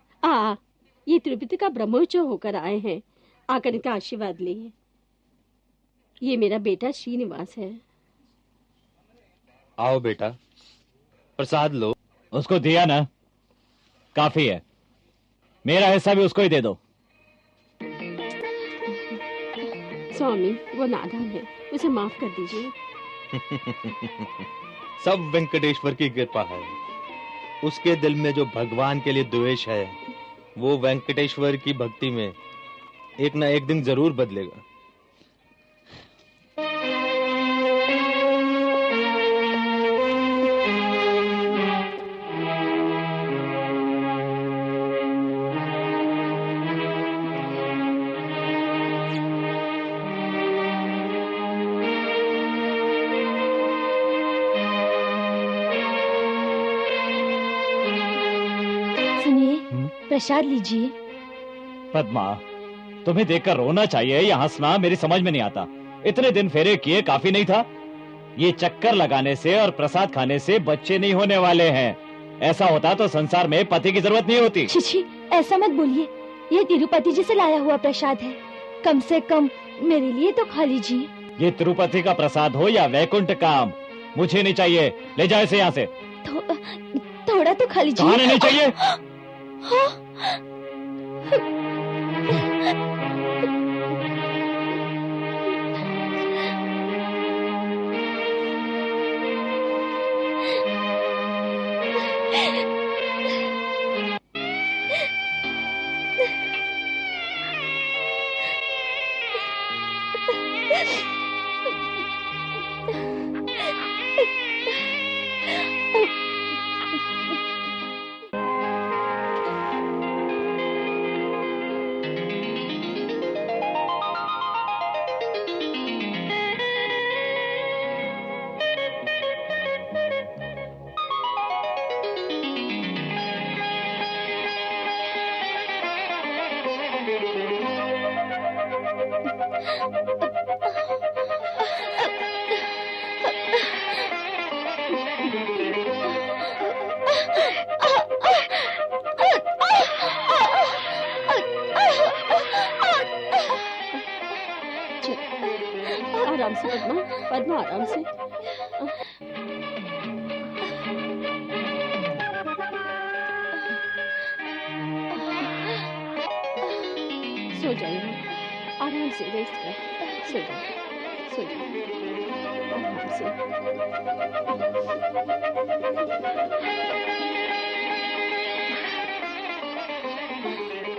ये तिरुपति का ब्रह्मोत्सव होकर आए हैं, आकर इनका आशीर्वाद लिए। ये मेरा बेटा श्रीनिवास है। आओ बेटा, प्रसाद लो। उसको दिया ना, काफी है। मेरा हिस्सा भी उसको ही दे दो। स्वामी, वो नादान है, उसे माफ कर दीजिए। सब वेंकटेश्वर की कृपा है। उसके दिल में जो भगवान के लिए द्वेष है, वो वेंकटेश्वर की भक्ति में एक ना एक दिन जरूर बदलेगा। प्रसाद लीजिए। पद्मा, तुम्हें देखकर रोना चाहिए या हंसना मेरी समझ में नहीं आता। इतने दिन फेरे किए काफी नहीं था? ये चक्कर लगाने से और प्रसाद खाने से बच्चे नहीं होने वाले हैं। ऐसा होता तो संसार में पति की जरूरत नहीं होती। छी, ऐसा मत बोलिए। ये तिरुपति जी से लाया हुआ प्रसाद है, कम से कम मेरे लिए तो खा लीजिए। ये तिरुपति का प्रसाद हो या वैकुंठ का, मुझे नहीं चाहिए। ले जाओ इसे यहाँ से। थोड़ा तो खा लीजिए। खाने नहीं चाहिए। हाँ। आराम से पद्मा, पद्मा आराम से। सो जाइए, आराम से रेस्ट कर। सो जाइए, सो जाइए, आराम से।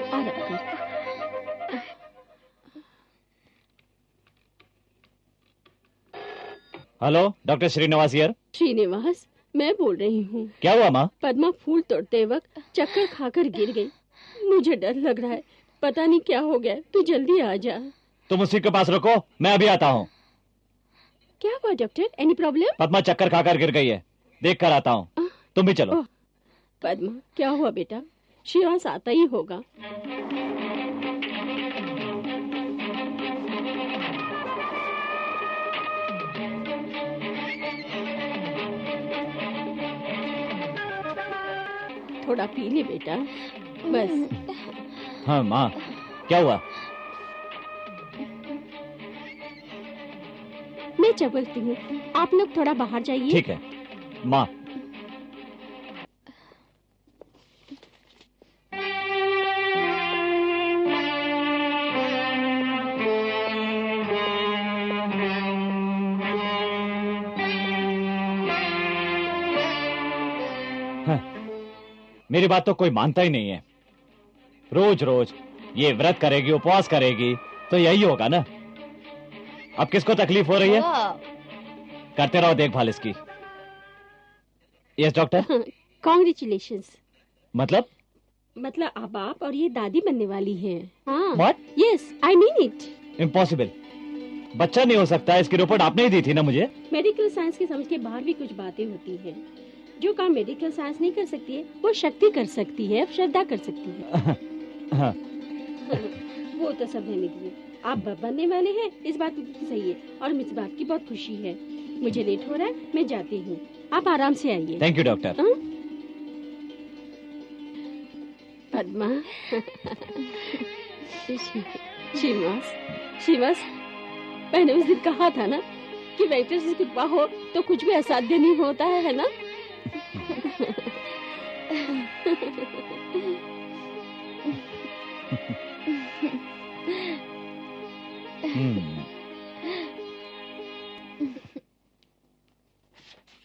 आराम कर। Hello, doctor Srinivas here. Srinivas, मैं बोल रही हूँ। क्या हुआ माँ? पद्मा फूल तोड़ते वक्त चक्कर खाकर गिर गई। मुझे डर लग रहा है, पता नहीं क्या हो गया। तू जल्दी आ जा। तुम उसी के पास रुको, मैं अभी आता हूँ। क्या हुआ डॉक्टर? Any problem? पद्मा चक्कर खाकर गिर गई है, देख कर आता हूँ। तुम भी चलो। पद्मा, क्या हुआ बेटा? श्रीवास आता ही होगा। थोड़ा पी ले बेटा, बस। हाँ माँ, क्या हुआ? मैं चलती हूँ, आप लोग थोड़ा बाहर जाइए। ठीक है माँ। मेरी बात तो कोई मानता ही नहीं है। रोज रोज ये व्रत करेगी, उपवास करेगी, तो यही होगा ना। अब किसको तकलीफ हो रही है? करते रहो देखभाल इसकी। Yes doctor. कॉन्ग्रेचुलेशंस। मतलब अब आप और ये दादी बनने वाली हैं। हाँ। What? Yes, I mean it. Impossible, बच्चा नहीं हो सकता। इसकी रिपोर्ट आपने ही दी थी ना मुझे। मेडिकल साइंस के समझ के बाहर भी कुछ बातें होती हैं। जो काम मेडिकल साइंस नहीं कर सकती है, वो शक्ति कर सकती है, श्रद्धा कर सकती है। हाँ। वो तो सब रहने दीजिए। आप बनने वाले हैं, इस बात की सही है, और मुझे इस बात की बहुत खुशी है। मुझे लेट हो रहा है, मैं जाती हूँ, आप आराम से आइए। Thank you doctor. Padma. Shrivas, मैंने उस दिन कहा था ना कि वेंकटेश की कृपा हो तो कुछ भी असाध्य नहीं होता है ना?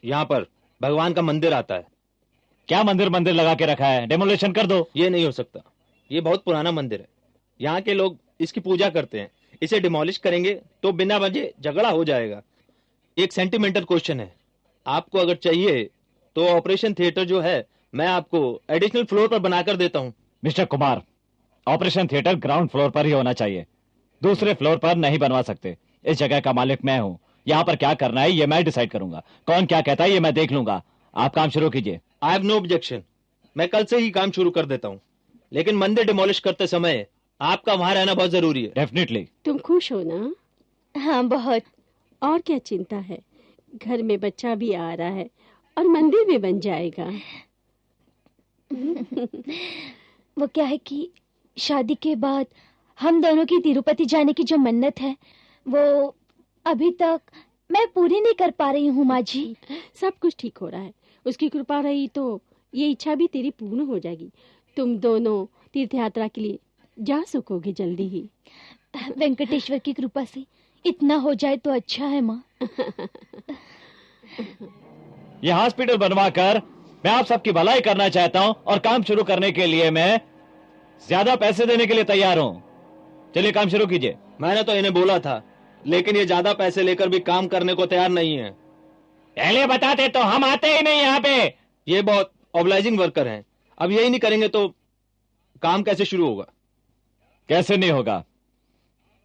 यहाँ पर भगवान का मंदिर आता है। क्या मंदिर लगा के रखा है? डेमोलिशन कर दो। ये नहीं हो सकता, ये बहुत पुराना मंदिर है। यहाँ के लोग इसकी पूजा करते हैं। इसे डिमोलिश करेंगे तो बिना वजह झगड़ा हो जाएगा। एक सेंटिमेंटल क्वेश्चन है, आपको अगर चाहिए तो ऑपरेशन थिएटर जो है मैं आपको एडिशनल फ्लोर पर बनाकर देता हूँ। Mister Kumar, operation theatre ground floor पर ही होना चाहिए, दूसरे फ्लोर पर नहीं बनवा सकते। इस जगह का मालिक मैं हूँ। यहाँ पर क्या करना है ये मैं डिसाइड करूंगा। कौन क्या कहता है ये मैं देख लूंगा। आप काम शुरू कीजिए। आई हैव नो ऑब्जेक्शन, मैं कल से ही काम शुरू कर देता हूँ, लेकिन मंदिर डिमोलिश करते समय आपका वहां रहना बहुत जरूरी है। डेफिनेटली। तुम खुश हो ना? हाँ बहुत। और क्या चिंता है, घर में बच्चा भी आ रहा है और मंदिर भी बन जाएगा। वो क्या है कि शादी के बाद हम दोनों की तिरुपति जाने की जो मन्नत है वो अभी तक मैं पूरी नहीं कर पा रही हूँ माँ जी। सब कुछ ठीक हो रहा है, उसकी कृपा रही तो ये इच्छा भी तेरी पूर्ण हो जाएगी। तुम दोनों तीर्थ यात्रा के लिए जा सकोगे जल्दी ही। वेंकटेश्वर की कृपा से इतना हो जाए तो अच्छा है माँ। ये हॉस्पिटल बनवा कर मैं आप सबकी भलाई करना चाहता हूँ और काम शुरू करने के लिए मैं ज्यादा पैसे देने के लिए तैयार हूँ। चलिए काम शुरू कीजिए। मैंने तो इन्हें बोला था, लेकिन ये ज्यादा पैसे लेकर भी काम करने को तैयार नहीं है। पहले बताते तो हम आते ही नहीं यहाँ पे। ये बहुत ऑब्लाइजिंग वर्कर हैं, अब यही नहीं करेंगे तो काम कैसे शुरू होगा? कैसे नहीं होगा?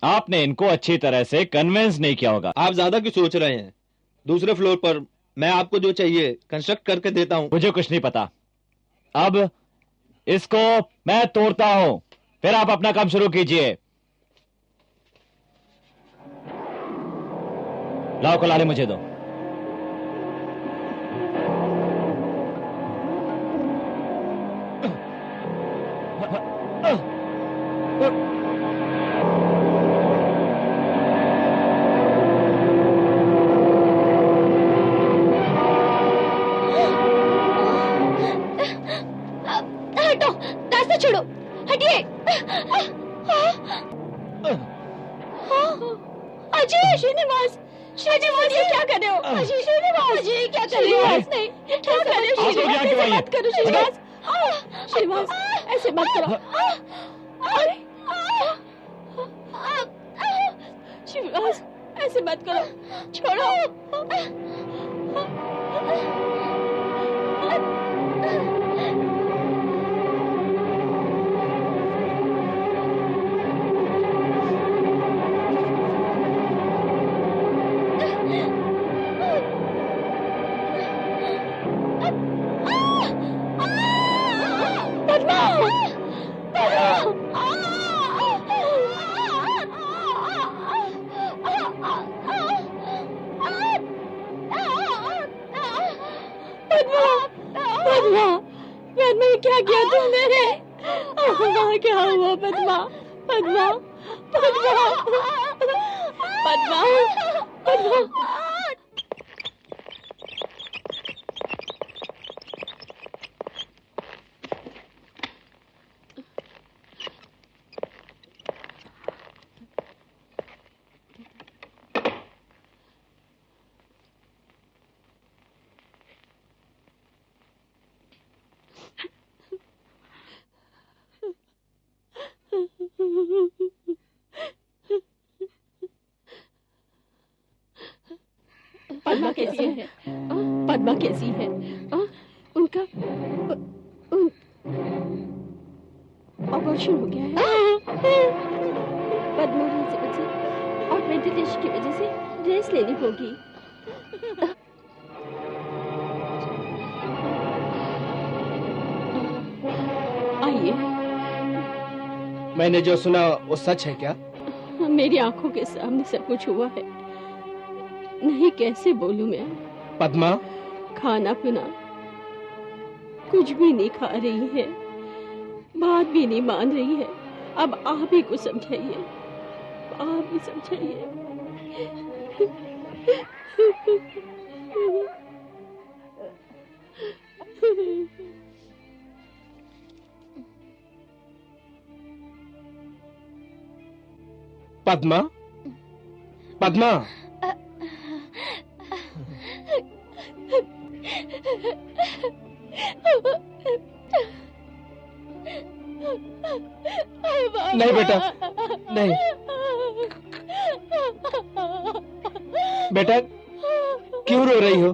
आपने इनको अच्छी तरह से कन्विंस नहीं किया होगा। आप ज्यादा क्यों सोच रहे हैं? दूसरे फ्लोर पर मैं आपको जो चाहिए कंस्ट्रक्ट करके देता हूँ। मुझे कुछ नहीं पता। अब इसको मैं तोड़ता हूँ, फिर आप अपना काम शुरू कीजिए। लाओ कुल्हाड़ी मुझे दो। हटो, रास्ता छोड़ो, हटिए। अजय, श्रीनिवास, श्रीनिवास ये क्या कर रहे हो? अजय, श्रीनिवास, अजय क्या कर रहे हो? नहीं, क्या कर रहे हो श्रीनिवास? ऐसे मत करो श्रीनिवास। श्रीनिवास, ऐसे मत करो। श्रीनिवास, ऐसे मत करो, छोड़ो। पद्मा! क्या हुआ पद्मा? पद्मा, पद्मा, पद्मा, पद्मा। पद्मा कैसी है? पद्मा कैसी है? उनका ऑपरेशन हो गया है। पद्मा और वेंटिलेशन की वजह से रेस्ट लेनी होगी। आइए। मैंने जो सुना वो सच है क्या? मेरी आंखों के सामने सब कुछ हुआ है, नहीं कैसे बोलूं मैं। पद्मा खाना पीना कुछ भी नहीं खा रही है, बात भी नहीं मान रही है। अब आप ही कुछ समझाइए, आप ही समझाइए। पद्मा, पद्मा, नहीं बेटा, नहीं बेटा, क्यों रो रही हो?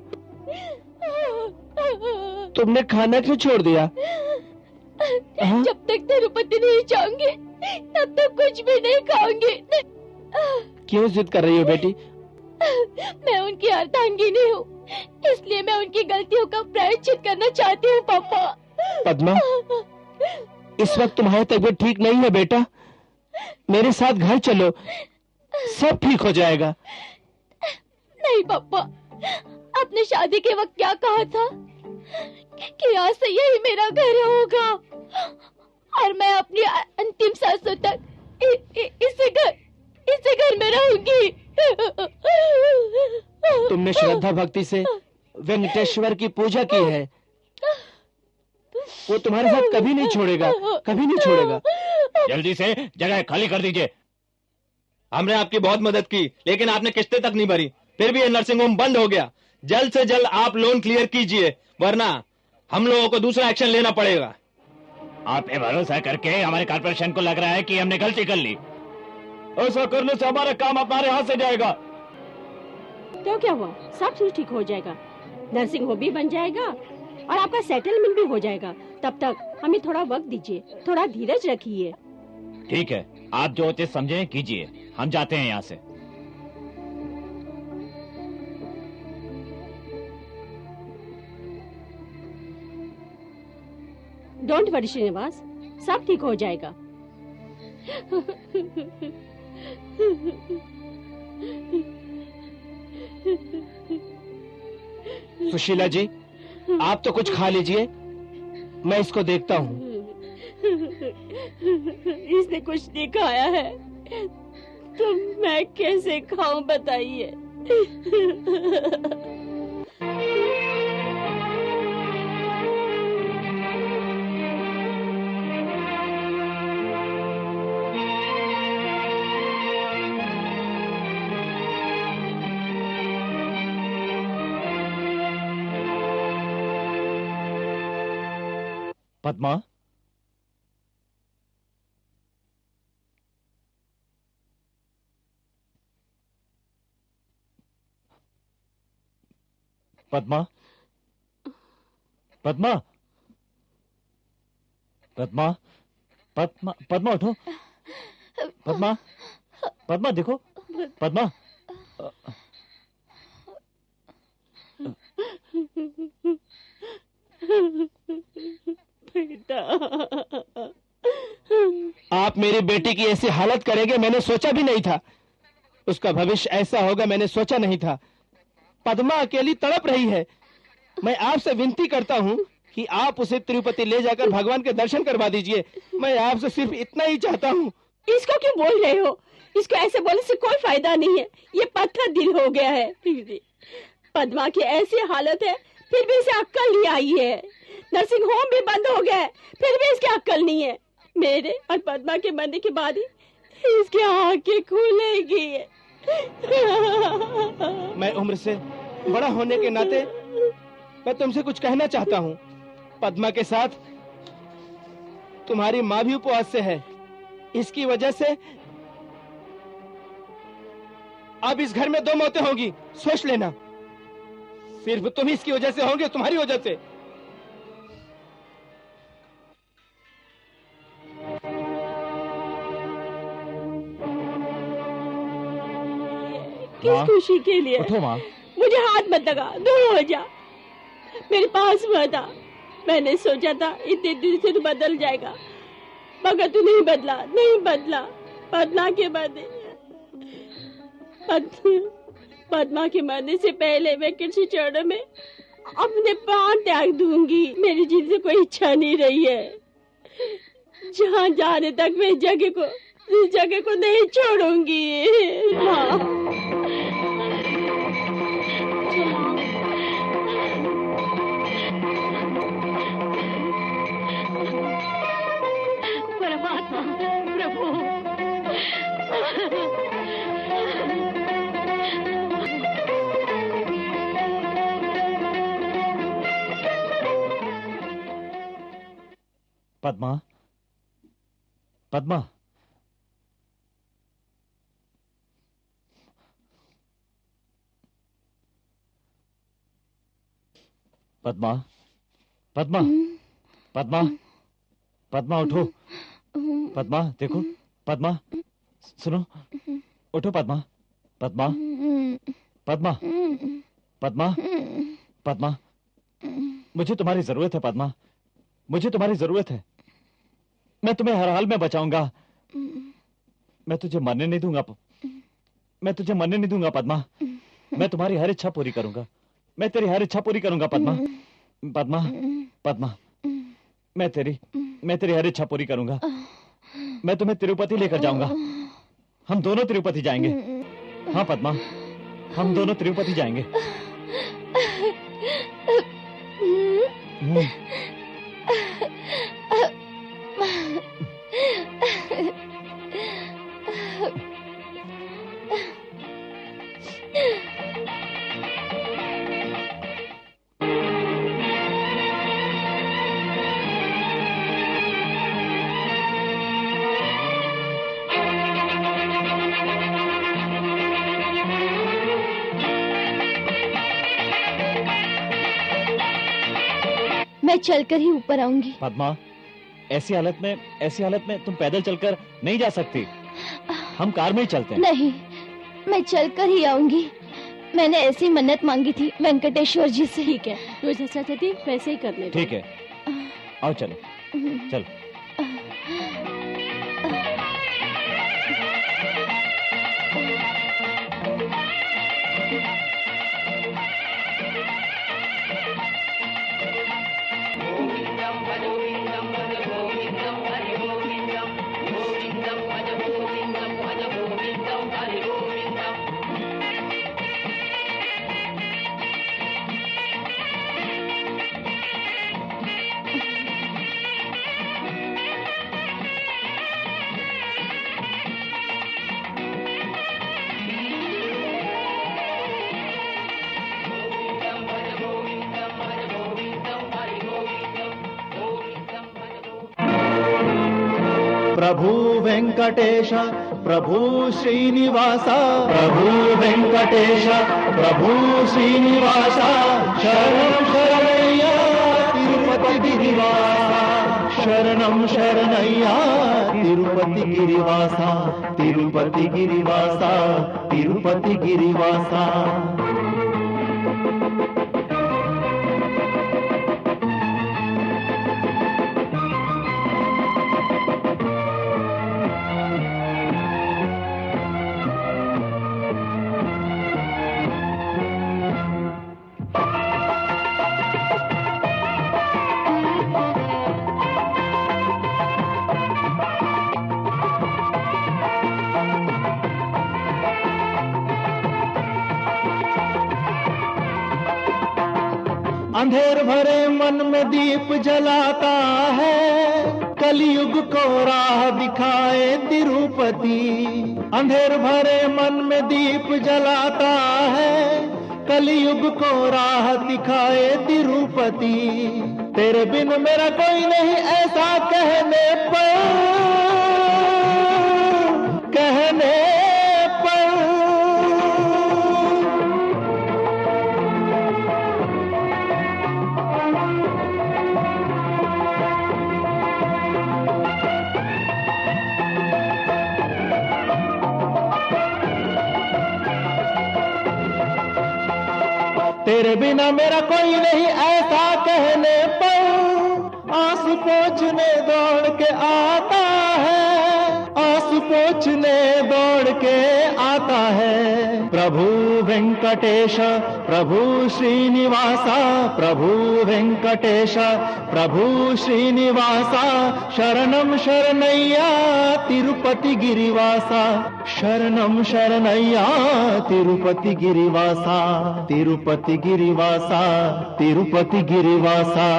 तुमने खाना क्यों छोड़ दिया? जब तक तिरुपति नहीं जाऊंगी तब तक कुछ भी नहीं खाऊंगी। क्यों जिद कर रही हो बेटी? मैं उनकी अर्धांगिनी हूँ, इसलिए मैं उनकी गलतियों का प्रायश्चित करना चाहती हूँ पापा। पद्मा, इस वक्त तुम्हारी तबीयत ठीक नहीं है बेटा, मेरे साथ घर चलो, सब ठीक हो जाएगा। नहीं पापा, आपने शादी के वक्त क्या कहा था कि आज से यही मेरा घर होगा और मैं अपनी अंतिम सांसों तक इसी घर में रहूंगी। तुमने श्रद्धा भक्ति से वेंकटेश्वर की पूजा की है, वो तुम्हारे साथ कभी नहीं छोड़ेगा, कभी नहीं छोड़ेगा। जल्दी से जगह खाली कर दीजिए। हमने आपकी बहुत मदद की, लेकिन आपने किस्तें तक नहीं भरी, फिर भी ये नर्सिंग होम बंद हो गया। जल्द से जल्द आप लोन क्लियर कीजिए, वरना हम लोगों को दूसरा एक्शन लेना पड़ेगा। आप पे भरोसा करके हमारे कॉर्पोरेशन को लग रहा है कि हमने गलती कर ली। ऐसा करने से हमारा काम हमारे हाथ से जाएगा। तो क्या हुआ, सब कुछ ठीक हो जाएगा, नर्सिंग होम भी बन जाएगा और आपका सेटलमेंट भी हो जाएगा। तब तक हमें थोड़ा वक्त दीजिए, थोड़ा धीरज रखिए। ठीक है, आप जो उचित समझे कीजिए, हम जाते हैं यहाँ से। डोंट वरी श्रीनिवास, सब ठीक हो जाएगा। सुशीला जी, आप तो कुछ खा लीजिए, मैं इसको देखता हूँ। इसने कुछ नहीं खाया है तो मैं कैसे खाऊं बताइए। पद्मा, पद्मा, पद्मा, पद्मा, पद्मा, पद्मा उठो। पद्मा, पद्मा देखो, पद्मा। बेटा, आप मेरी बेटी की ऐसी हालत करेंगे मैंने सोचा भी नहीं था। उसका भविष्य ऐसा होगा मैंने सोचा नहीं था। पद्मा अकेली तड़प रही है। मैं आपसे विनती करता हूँ कि आप उसे तिरुपति ले जाकर भगवान के दर्शन करवा दीजिए। मैं आपसे सिर्फ इतना ही चाहता हूँ। इसको क्यों बोल रहे हो? इसको ऐसे बोलने से कोई फायदा नहीं है। ये पत्थर दिल हो गया है। फिर भी पद्मा की ऐसी हालत है, फिर भी इसे अक्ल नहीं आई है। नर्सिंग होम भी बंद हो गया है, फिर भी इसकी अक्ल नहीं है। मेरे और पद्मा के मरने के बाद ही इसकी आंखें खुलेगी। मैं उम्र से बड़ा होने के नाते मैं तुमसे कुछ कहना चाहता हूँ। पद्मा के साथ तुम्हारी माँ भी उपवास से है। इसकी वजह से अब इस घर में 2 मौतें होंगी, सोच लेना। सिर्फ तुम इसकी वजह से होंगे, तुम्हारी वजह से। किस खुशी के लिए? उठो माँ। मुझे हाथ मत लगा, दूर हो जा, मेरे पास मत आ। मैंने सोचा था इतने दिन से तू बदल जाएगा, मगर तू नहीं बदला, नहीं बदला। पद्मा के मरने पद्मा के मरने से पहले मैं किसी चरणों में अपने प्राण त्याग दूंगी। मेरी जीत से कोई इच्छा नहीं रही है। जहाँ जाने तक मैं इस जगह को नहीं छोड़ूंगी। हाँ। परमात्मा, प्रभु, पद्मा, पद्मा, पद्मा, पद्मा, पद्मा, पद्मा उठो। पद्मा देखो, पद्मा सुनो, उठो पद्मा, पद्मा, पद्मा, पद्मा, पद्मा, मुझे तुम्हारी जरूरत है पद्मा, मुझे तुम्हारी जरूरत है। मैं तुम्हें हर हाल में बचाऊंगा। मैं तुझे मरने नहीं दूंगा, मैं तुझे मरने नहीं दूंगा पद्मा। मैं तुम्हारी हर इच्छा पूरी करूंगा, मैं तेरी हर इच्छा पूरी करूंगा पद्मा, पद्मा, पद्मा, मैं तेरी हर इच्छा पूरी करूंगा। मैं तुम्हें तिरुपति लेकर जाऊंगा। हम दोनों तिरुपति जाएंगे। हाँ पद्मा, हम दोनों तिरुपति जाएंगे। मैं चलकर ही ऊपर आऊंगी। पद्मा, ऐसी हालत में तुम पैदल चलकर नहीं जा सकती। हम कार में ही चलते हैं। नहीं, मैं चलकर ही आऊंगी। मैंने ऐसी मन्नत मांगी थी वेंकटेश्वर जी से। ठीक है, तू जैसा चाहती वैसे ही कर ले। ठीक है, आओ चलो, चलो। प्रभु वेंकटेश प्रभु श्रीनिवास, प्रभु वेंकटेश प्रभु श्रीनिवास, शरणं शरणय्या तिरुपति गिरिवासा, शरणं शरणय्या तिरुपति गिरिवासा, तिरुपति गिरिवासा, तिरुपति गिरिवासा। अंधेर भरे मन में दीप जलाता है, कलयुग को राह दिखाए तिरुपति। अंधेर भरे मन में दीप जलाता है, कलयुग को राह दिखाए तिरुपति। तेरे बिन मेरा कोई नहीं ऐसा कहने पर तेरे बिना मेरा कोई नहीं ऐसा कहने पर आंसू पोंछने दौड़ के आता है, आंसू पोंछने दौड़ के आता है। प्रभु वेंकटेश प्रभु श्रीनिवासा, प्रभु वेंकटेश प्रभु श्रीनिवासा, शरणम शरणय्या तिरुपति गिरिवासा, शरणम शरणय्या तिरुपति गिरिवासा, तिरुपति गिरिवासा, तिरुपति गिरिवासा।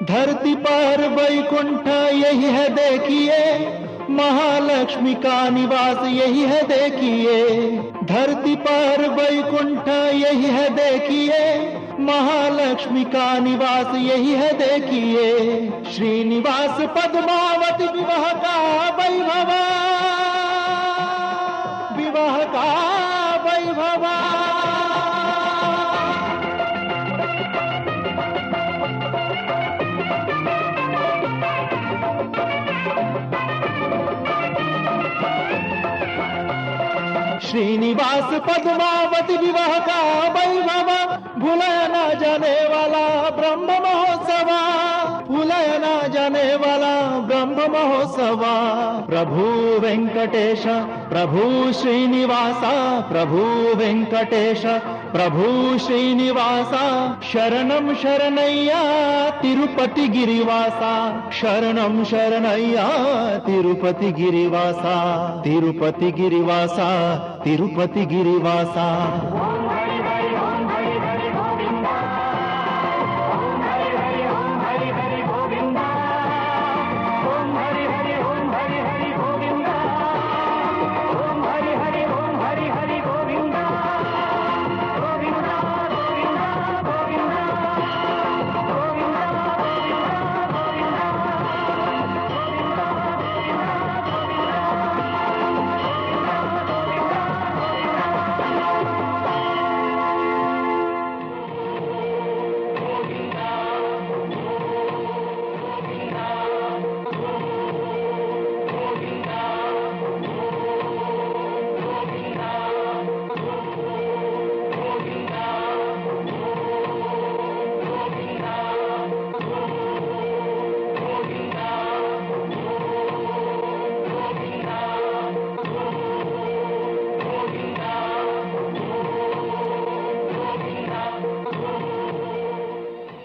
धरती पर वैकुंठ यही है देखिए, महालक्ष्मी का निवास यही है देखिए। धरती पर वैकुंठ यही है देखिए, महालक्ष्मी का निवास यही है देखिए। श्रीनिवास पद्मावती विवाह का वैभव, विवाह का वैभव। श्रीनिवास पद्मावती विवाह का वैभव, भुलाया ना जाने वाला ब्रह्म महोत्सव, भुलाया ना जाने वाला ब्रह्म महोत्सव। प्रभु वेंकटेश प्रभु श्रीनिवासा, प्रभु वेंकटेश प्रभु श्रीनिवासा, शरणम शरणय्या तिरुपति गिरिवासा, शरणम शरणय्या तिरुपति गिरिवासा, तिरुपति गिरिवासा, तिरुपति गिरिवासा।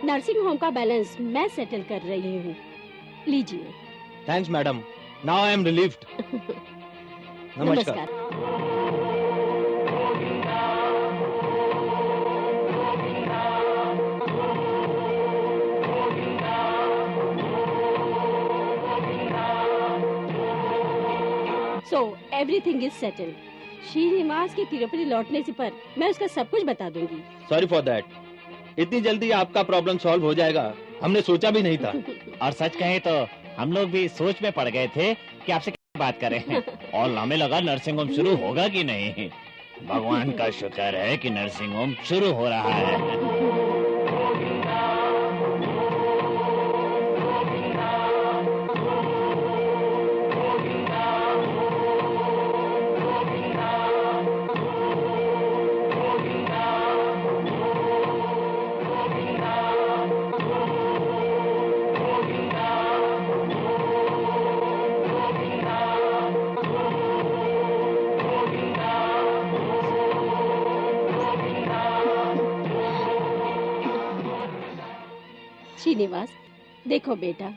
नर्सिंग होम का बैलेंस मैं सेटल कर रही हूँ, लीजिए। Thanks madam, now I am relieved. नमस्कार। So everything is settled. Srinivas के तिरुपति लौटने से पर मैं उसका सब कुछ बता दूंगी। Sorry for that. इतनी जल्दी आपका प्रॉब्लम सॉल्व हो जाएगा हमने सोचा भी नहीं था। और सच कहें तो हम लोग भी सोच में पड़ गए थे कि आपसे क्या बात करें, और हमें लगा नर्सिंग होम शुरू होगा कि नहीं। भगवान का शुक्र है कि नर्सिंग होम शुरू हो रहा है। श्रीनिवास, देखो बेटा,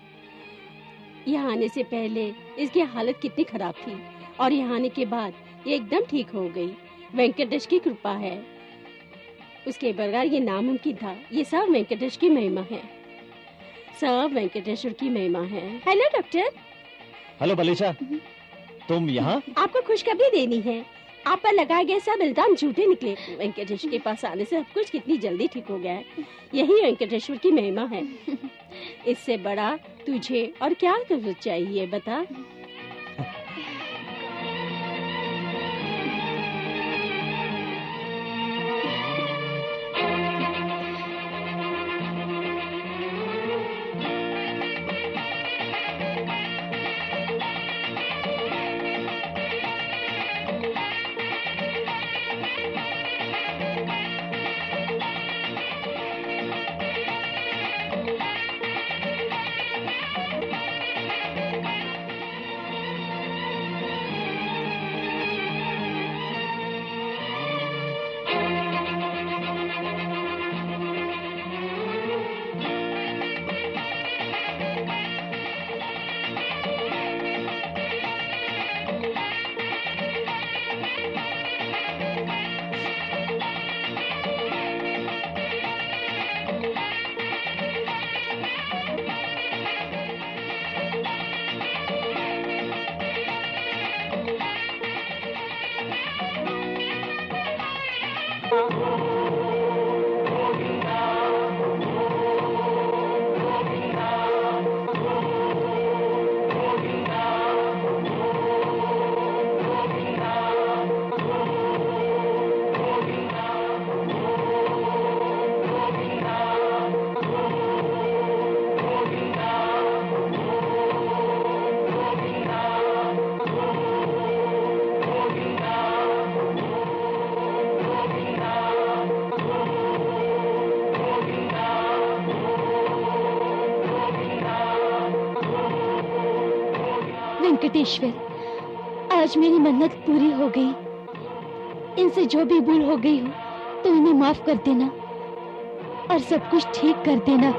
यहाँ आने से पहले इसकी हालत कितनी खराब थी और यहाँ आने के बाद ये एकदम ठीक हो गई। वेंकटेश की कृपा है, उसके बगैर ये नामुमकिन था। ये सब वेंकटेश की महिमा है, सब वेंकटेश्वर की महिमा है। Hello doctor. हेलो बलीचा, तुम यहाँ? आपको खुशखबरी देनी है, आप पर लगाए गए सब इल्जाम झूठे निकले। वेंकटेश्वर के पास आने से सब कुछ कितनी जल्दी ठीक हो गया है। यही वेंकटेश्वर की महिमा है। इससे बड़ा तुझे और क्या चाहिए बता। वेंकटेश्वर, आज मेरी मन्नत पूरी हो गई। इनसे जो भी भूल हो गई हो तो इन्हें माफ कर देना और सब कुछ ठीक कर देना।